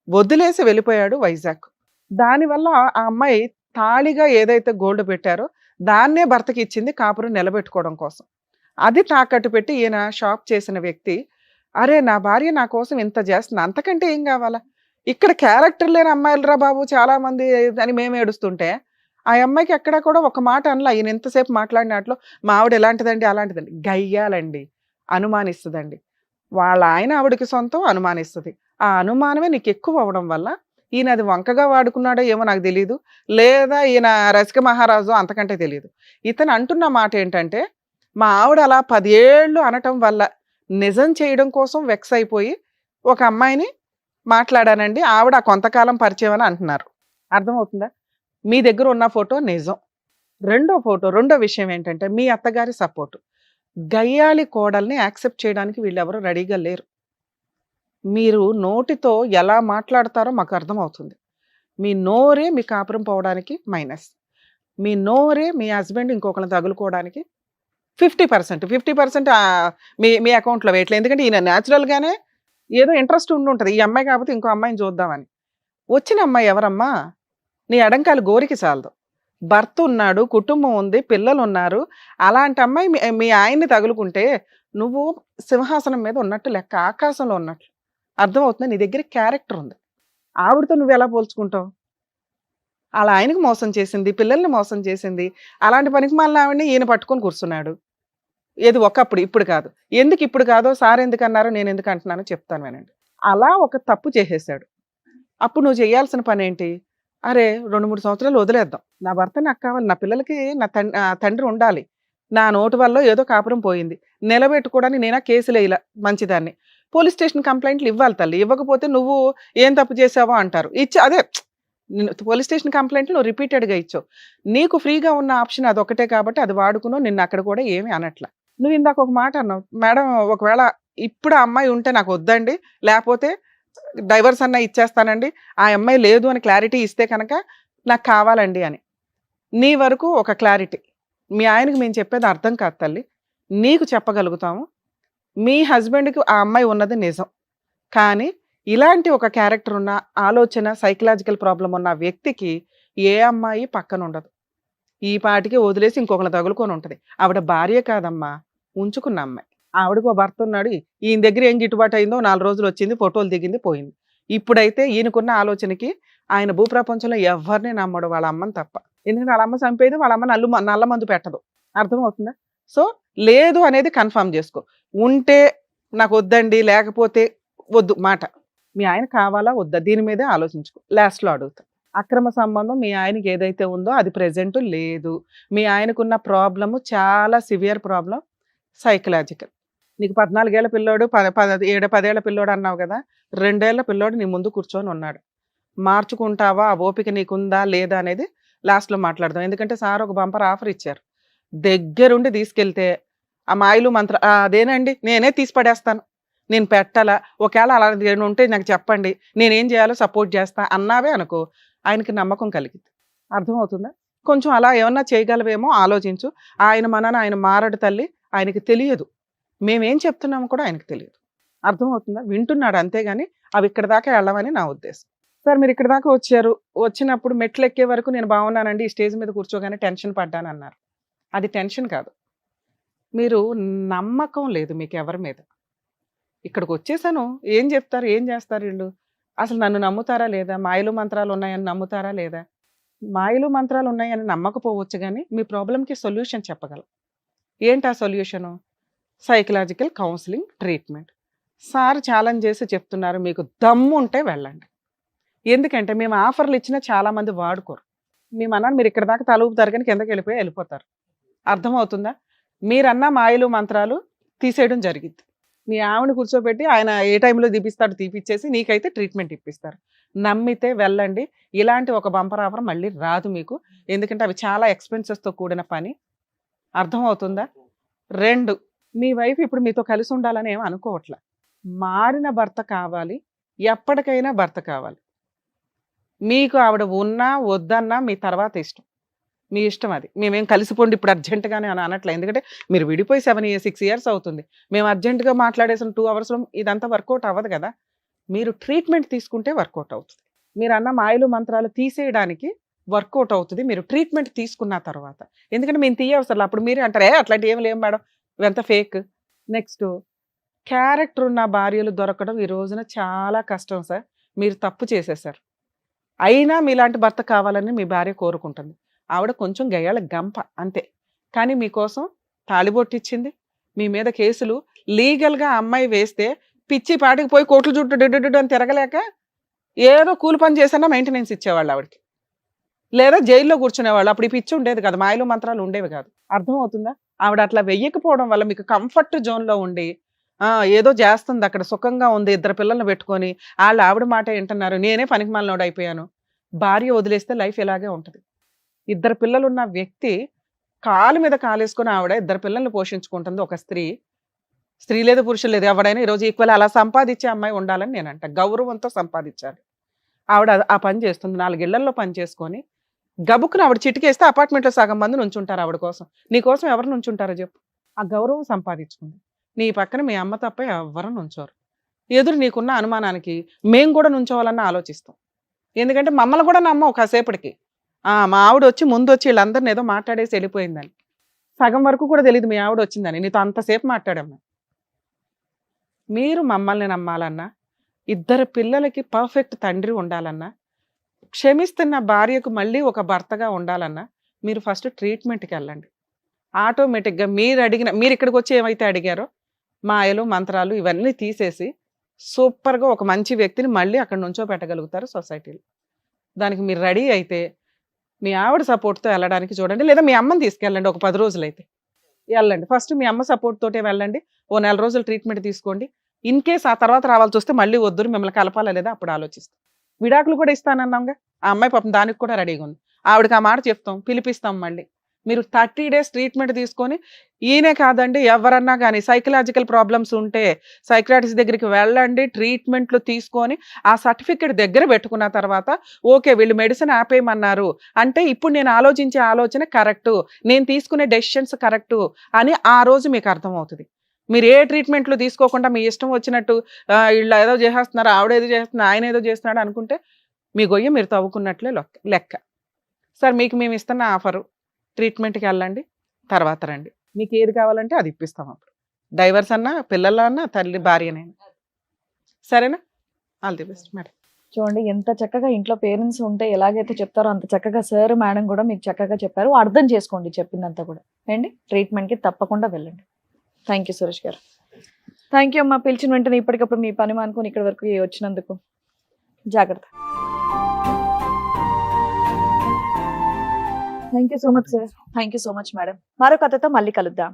వదిలేసి వెళ్ళిపోయాడు వైజాగ్. దానివల్ల ఆ అమ్మాయి తాళిగా ఏదైతే గోల్డ్ పెట్టారో దాన్నే భర్తకి ఇచ్చింది కాపురం నిలబెట్టుకోవడం కోసం. అది తాకట్టు పెట్టి ఈయన షాప్ చేసిన వ్యక్తి, అరే నా భార్య నా కోసం ఇంత చేస్తుంది, అంతకంటే ఏం కావాలా? ఇక్కడ క్యారెక్టర్ లేని అమ్మాయిలు రా బాబు చాలా మంది అని మేము ఏడుస్తుంటే, ఆ అమ్మాయికి ఎక్కడ కూడా ఒక మాట అనలా. ఈయన ఎంతసేపు మాట్లాడినట్లు మా ఆవిడ ఎలాంటిదండి అలాంటిదండి, గయ్యాలండి, అనుమానిస్తుందండి. వాళ్ళ ఆయన ఆవిడకి సొంతం, అనుమానిస్తుంది. ఆ అనుమానమే నీకు ఎక్కువ అవడం వల్ల ఈయన అది వంకగా వాడుకున్నాడో ఏమో నాకు తెలియదు, లేదా ఈయన రసిక మహారాజు అంతకంటే తెలియదు. ఇతను అంటున్న మాట ఏంటంటే, మా ఆవిడ అలా 10 ఏళ్ళు అనటం వల్ల నిజం చేయడం కోసం వెక్స్ అయిపోయి ఒక అమ్మాయిని మాట్లాడానండి, ఆవిడ కొంతకాలం పరిచయం అని అంటున్నారు. అర్థమవుతుందా? మీ దగ్గర ఉన్న ఫోటో నిజం. రెండో విషయం ఏంటంటే మీ అత్తగారి సపోర్టు. గయ్యాళి కోడల్ని యాక్సెప్ట్ చేయడానికి వీళ్ళెవరూ రెడీగా లేరు. మీరు నోటితో ఎలా మాట్లాడతారో మాకు అర్థమవుతుంది. మీ నోరే మీ కాపురం పోవడానికి మైనస్. మీ నోరే మీ హస్బెండ్ ఇంకొకరిని తగులుకోవడానికి 50% మీ అకౌంట్లో వేయట్లేదు. ఎందుకంటే ఈయన న్యాచురల్గానే ఏదో ఇంట్రెస్ట్ ఉండి ఉంటుంది, ఈ అమ్మాయి కాకపోతే ఇంకో అమ్మాయిని చూద్దామని. వచ్చిన అమ్మాయి ఎవరమ్మా? నీ ఎడంకాలు గోరికి చాలదు. భర్త ఉన్నాడు, కుటుంబం ఉంది, పిల్లలు ఉన్నారు. అలాంటి అమ్మాయి మీ ఆయన్ని తగులుకుంటే నువ్వు సింహాసనం మీద ఉన్నట్టు లెక్క, ఆకాశంలో ఉన్నట్లు. అర్థమవుతుందా? నీ దగ్గర క్యారెక్టర్ ఉంది. ఆవిడతో నువ్వు ఎలా పోల్చుకుంటావు? అలా ఆయనకు మోసం చేసింది, పిల్లల్ని మోసం చేసింది. అలాంటి పనికి మళ్ళీ ఆవిడని ఈయన పట్టుకొని కూర్చున్నాడు. ఏది ఒకప్పుడు, ఇప్పుడు కాదు. ఎందుకు ఇప్పుడు కాదో సార్ ఎందుకు అన్నారో నేను ఎందుకు అంటున్నానో చెప్తాను వినండి. అలా ఒక తప్పు చేసేసాడు. అప్పుడు నువ్వు చేయాల్సిన పని ఏంటి? అరే 2-3 సంవత్సరాలు వదిలేద్దాం. నా భర్త నాకు కావాలి, నా పిల్లలకి నా తండ్రి ఉండాలి. నా నోటి వల్ల ఏదో కాపురం పోయింది, నిలబెట్టుకోవడానికి నేనా కేసులు వేయలా, మంచిదాన్ని. పోలీస్ స్టేషన్ కంప్లైంట్లు ఇవ్వాలి తల్లి. ఇవ్వకపోతే నువ్వు ఏం తప్పు చేసావో అంటారు. అదే పోలీస్ స్టేషన్ కంప్లైంట్లు నువ్వు రిపీటెడ్గా ఇచ్చావు. నీకు ఫ్రీగా ఉన్న ఆప్షన్ అదొకటే కాబట్టి అది వాడుకున్నావు. నిన్ను అక్కడ కూడా ఏమీ అనట్లా. నువ్వు ఇందాక ఒక మాట అన్నావు, మేడం ఒకవేళ ఇప్పుడు ఆ అమ్మాయి ఉంటే నాకు వద్దండి, లేకపోతే డైవర్స్ అన్నా ఇచ్చేస్తానండి, ఆ అమ్మాయి లేదు అని క్లారిటీ ఇస్తే కనుక నాకు కావాలండి అని. నీ వరకు ఒక క్లారిటీ. మీ ఆయనకి మేము చెప్పేది అర్థం కాదు తల్లి, నీకు చెప్పగలుగుతాము. మీ హస్బెండ్కి ఆ అమ్మాయి ఉన్నది నిజం, కానీ ఇలాంటి ఒక క్యారెక్టర్ ఉన్న, ఆలోచన సైకలాజికల్ ప్రాబ్లం ఉన్న వ్యక్తికి ఏ అమ్మాయి పక్కన ఉండదు. ఈ పాటికి వదిలేసి ఇంకొకరు తగులుకొని ఉంటుంది. ఆవిడ భార్య కాదమ్మా, ఉంచుకున్న అమ్మాయి. ఆవిడకు ఓ భర్త ఉన్నాడు, ఈయన దగ్గర ఏం గిట్టుబాటు అయిందో 4 రోజులు వచ్చింది, ఫోటోలు దిగింది, పోయింది. ఇప్పుడైతే ఈయనకున్న ఆలోచనకి ఆయన భూప్రపంచంలో ఎవరిని నమ్మడు, వాళ్ళ అమ్మని తప్ప. ఎందుకంటే వాళ్ళ అమ్మ చంపేది, వాళ్ళ అమ్మ నల్ల మందు పెట్టదు. అర్థమవుతుందా? సో లేదు అనేది కన్ఫర్మ్ చేసుకో. ఉంటే నాకు వద్దండి, లేకపోతే వద్దు మాట. మీ ఆయన కావాలా వద్దా దీని మీదే ఆలోచించుకో. లాస్ట్లో అడుగుతా. అక్రమ సంబంధం మీ ఆయనకి ఏదైతే ఉందో అది ప్రెజెంట్ లేదు. మీ ఆయనకున్న ప్రాబ్లము చాలా సివియర్ ప్రాబ్లం, సైకలాజికల్. నీకు 14 ఏళ్ల పిల్లోడు, 7-10 ఏళ్ల పిల్లోడు అన్నావు కదా, 2 ఏళ్ల పిల్లోడు నీ ముందు కూర్చొని ఉన్నాడు. మార్చుకుంటావా, ఆ ఓపిక నీకుందా లేదా అనేది లాస్ట్లో మాట్లాడదాం. ఎందుకంటే సార్ ఒక బంపర్ ఆఫర్ ఇచ్చారు. దగ్గరుండి తీసుకెళ్తే ఆ మాయలు మంత్ర అదేనండి నేనే తీసి పడేస్తాను, నేను పెట్టాలా, ఒకవేళ అలా ఉంటే నాకు చెప్పండి, నేనేం చేయాలో సపోర్ట్ చేస్తా అన్నావే అనుకో, ఆయనకి నమ్మకం కలిగింది. అర్థమవుతుందా? కొంచెం అలా ఏమన్నా చేయగలవేమో ఆలోచించు. ఆయన మనన ఆయన మారడు తల్లి, ఆయనకి తెలియదు. మేమేం చెప్తున్నాము కూడా ఆయనకు తెలియదు. అర్థమవుతుందా? వింటున్నాడు అంతేగాని అవి ఇక్కడ దాకా వెళ్ళమని నా ఉద్దేశం. సార్ మీరు ఇక్కడ దాకా వచ్చారు, వచ్చినప్పుడు మెట్లు ఎక్కే వరకు నేను బాగున్నానండి, ఈ స్టేజ్ మీద కూర్చోగానే టెన్షన్ పడ్డాను అన్నారు. అది టెన్షన్ కాదు, మీరు నమ్మకం లేదు మీకు ఎవరి మీద. ఇక్కడికి వచ్చేసాను, ఏం చెప్తారు, ఏం చేస్తారు వీళ్ళు, అసలు నన్ను నమ్ముతారా లేదా, మాయలు మంత్రాలు ఉన్నాయని నమ్ముతారా లేదా? మాయలు మంత్రాలు ఉన్నాయని నమ్మకపోవచ్చు, కానీ మీ ప్రాబ్లంకి సొల్యూషన్ చెప్పగలం. ఏంటి ఆ solution? Psychological counselling treatment. Sir challenge చేసి చెప్తున్నారు, మీకు దమ్ము ఉంటే వెళ్ళండి. ఎందుకంటే మేము ఆఫర్లు ఇచ్చినా చాలామంది వాడుకోరు. మేమన్నా మీరు ఇక్కడ దాకా తలుపుతారు కానీ కిందకి వెళ్ళిపోతారు. అర్థమవుతుందా? మీరన్నా మాయలు మంత్రాలు తీసేయడం జరిగింది. మీ ఆవిడ కూర్చోబెట్టి ఆయన ఏ టైంలో తీపిస్తాడు తీపిచ్చేసి నీకైతే ట్రీట్మెంట్ ఇప్పిస్తారు. నమ్మితే వెళ్ళండి. ఇలాంటి ఒక బంపర్ ఆఫర్ మళ్ళీ రాదు మీకు, ఎందుకంటే అవి చాలా ఎక్స్పెన్సెస్తో కూడిన పని. అర్థమవుతుందా? 2, మీ వైఫ్ ఇప్పుడు మీతో కలిసి ఉండాలని ఏమి అనుకోవట్లే. మారిన భర్త కావాలి, ఎప్పటికైనా భర్త కావాలి. మీకు ఆవిడ ఉన్నా వద్దన్నా మీ తర్వాత ఇష్టం, మీ ఇష్టం. అది మేమేం కలిసిపోండి ఇప్పుడు అర్జెంటుగానే అని అనట్లే. ఎందుకంటే మీరు విడిపోయి 6 years అవుతుంది. మేము అర్జెంటుగా మాట్లాడేసిన 2 hours ఇదంతా వర్కౌట్ అవ్వదు కదా. మీరు ట్రీట్మెంట్ తీసుకుంటే వర్కౌట్ అవుతుంది. మీరు అన్న మాయలు మంత్రాలు తీసేయడానికి వర్కౌట్ అవుతుంది మీరు ట్రీట్మెంట్ తీసుకున్న తర్వాత. ఎందుకంటే మేము తీయవసరం. అప్పుడు మీరే అంటారు, అట్లాంటి ఏమి లేవు మేడం, ఇవంతా ఫేక్. నెక్స్ట్, క్యారెక్టర్ ఉన్న భార్యలు దొరకడం ఈ రోజున చాలా కష్టం సార్. మీరు తప్పు చేసేసారు. అయినా మీలాంటి భర్త కావాలని మీ భార్య కోరుకుంటుంది. ఆవిడ కొంచెం గయ్యాళ గంప అంతే, కానీ మీకోసం తాళిబొట్టిచ్చింది. మీ మీద కేసులు లీగల్గా అమ్మాయి వేస్తే పిచ్చి పాటికి పోయి కోర్టుల చుట్టూ డిడ్డు అని తిరగలేక ఏదో కూలి పని చేసినా మెయింటెనెన్స్ ఇచ్చేవాళ్ళు ఆవిడకి, లేదా జైల్లో కూర్చునేవాళ్ళు. అప్పుడు ఈ పిచ్చి ఉండేది కాదు, మాయలు మంత్రాలు ఉండేవి కాదు. అర్థమవుతుందా? ఆవిడ అట్లా వెయ్యకపోవడం వల్ల మీకు కంఫర్ట్ జోన్లో ఉండి ఏదో చేస్తుంది, అక్కడ సుఖంగా ఉంది, 2 పిల్లల్ని పెట్టుకొని ఆవిడ మాట వింటున్నారు, నేనే పనికి మాలినోడు అయిపోయాను. భార్య వదిలేస్తే లైఫ్ ఇలాగే ఉంటుంది. 2 పిల్లలున్న వ్యక్తి కాలు మీద కాలేసుకొని ఆవిడ 2 పిల్లల్ని పోషించుకుంటుంది. ఒక స్త్రీ లేదు పురుషులు లేదు, ఎవడైనా ఈరోజు ఈక్వల్ అలా సంపాదించే అమ్మాయి ఉండాలని నేను అంట. గౌరవంతో సంపాదించాలి. ఆవిడ ఆ పని చేస్తుంది. 4 ఇళ్లలో పని చేసుకొని గబుక్కున ఆవిడ చిటికేస్తే అపార్ట్మెంట్లో సగం మంది నుంచుంటారు ఆవిడ కోసం. నీ కోసం ఎవరు నుంచుంటారో చెప్పు. ఆ గౌరవం సంపాదించుకుంది. నీ పక్కన మీ అమ్మ తప్ప ఎవరు నుంచోరు. ఎదురు నీకున్న అనుమానానికి మేము కూడా నుంచోవాలన్న ఆలోచిస్తాం. ఎందుకంటే మమ్మల్ని కూడా నమ్మవు కాసేపటికి. మా ఆవిడ వచ్చి ముందు వచ్చి వీళ్ళందరిని ఏదో మాట్లాడేసి వెళ్ళిపోయిందని. సగం వరకు కూడా తెలియదు మీ ఆవిడ వచ్చిందని. నీతో అంతసేపు మాట్లాడాము. మీరు మమ్మల్ని నమ్మాలన్నా, ఇద్దరు పిల్లలకి పర్ఫెక్ట్ తండ్రి ఉండాలన్నా, క్షమిస్తున్న భార్యకు మళ్ళీ ఒక భర్తగా ఉండాలన్నా మీరు ఫస్ట్ ట్రీట్మెంట్కి వెళ్ళండి. ఆటోమేటిక్గా మీరు ఇక్కడికి వచ్చి ఏమైతే అడిగారో మాయలు మంత్రాలు ఇవన్నీ తీసేసి సూపర్గా ఒక మంచి వ్యక్తిని మళ్ళీ అక్కడ నుంచో పెట్టగలుగుతారు సొసైటీలో. దానికి మీరు రెడీ అయితే మీ ఆవిడ సపోర్ట్తో వెళ్ళడానికి చూడండి, లేదా మీ అమ్మని తీసుకెళ్ళండి. ఒక 10 రోజులు అయితే వెళ్ళండి. ఫస్ట్ మీ అమ్మ సపోర్ట్ తోటే వెళ్ళండి. ఓ 4 రోజులు ట్రీట్మెంట్ తీసుకోండి. ఇన్ కేస్ ఆ తర్వాత రావాల్సి వస్తే మళ్ళీ వద్దురు, మిమ్మల్ని కలపాలా లేదా అప్పుడు ఆలోచిస్తాం. విడాకులు కూడా ఇస్తానన్నాంగా. ఆ అమ్మాయి పాపం దానికి కూడా రెడీగా ఉంది. ఆవిడకి ఆ మాట చెప్తాం, పిలిపిస్తాం. మళ్ళీ మీరు 30 days ట్రీట్మెంట్ తీసుకొని, ఈయనే కాదండి ఎవరన్నా కానీ సైకలాజికల్ ప్రాబ్లమ్స్ ఉంటే సైకియాట్రిస్ట్ దగ్గరికి వెళ్ళండి, ట్రీట్మెంట్లు తీసుకొని ఆ సర్టిఫికెట్ దగ్గర పెట్టుకున్న తర్వాత ఓకే వీళ్ళు మెడిసిన్ ఆపేయమన్నారు అంటే ఇప్పుడు నేను ఆలోచించే ఆలోచన కరెక్టు, నేను తీసుకునే డెసిషన్స్ కరెక్టు అని ఆ రోజు మీకు అర్థమవుతుంది. మీరు ఏ ట్రీట్మెంట్లు తీసుకోకుండా మీ ఇష్టం వచ్చినట్టు వీళ్ళు ఏదో చేసేస్తున్నారు, ఆవిడ ఏదో చేస్తున్నారు, ఆయన ఏదో చేస్తున్నాడు అనుకుంటే మీ గొయ్య మీరు తవ్వుకున్నట్లే లెక్క. సార్ మీకు మేము ఇస్తున్న ఆఫరు, ట్రీట్మెంట్కి వెళ్ళండి, తర్వాత రండి. మీకు ఏది కావాలంటే అది ఇప్పిస్తాం. అప్పుడు డైవర్స్ అన్నా, పిల్లల అన్నా, తల్లి భార్యనైనా. సరేనా? All the best madam. చూడండి ఎంత చక్కగా ఇంట్లో పేరెంట్స్ ఉంటే ఎలాగైతే చెప్తారో అంత చక్కగా సార్ మేడం కూడా మీకు చక్కగా చెప్పారు. అర్థం చేసుకోండి చెప్పిందంతా కూడా. అండి ట్రీట్మెంట్కి తప్పకుండా వెళ్ళండి. థ్యాంక్ యూ సురేష్ గారు. థ్యాంక్ యూ అమ్మా. పిలిచిన వెంటనే ఇప్పటికప్పుడు మీ పని మానుకొని ఇక్కడి వరకు వచ్చినందుకు. జాగ్రత్త. Thank you so much sir. Thank you so much madam. మరో కథతో మళ్ళీ కలుద్దాం.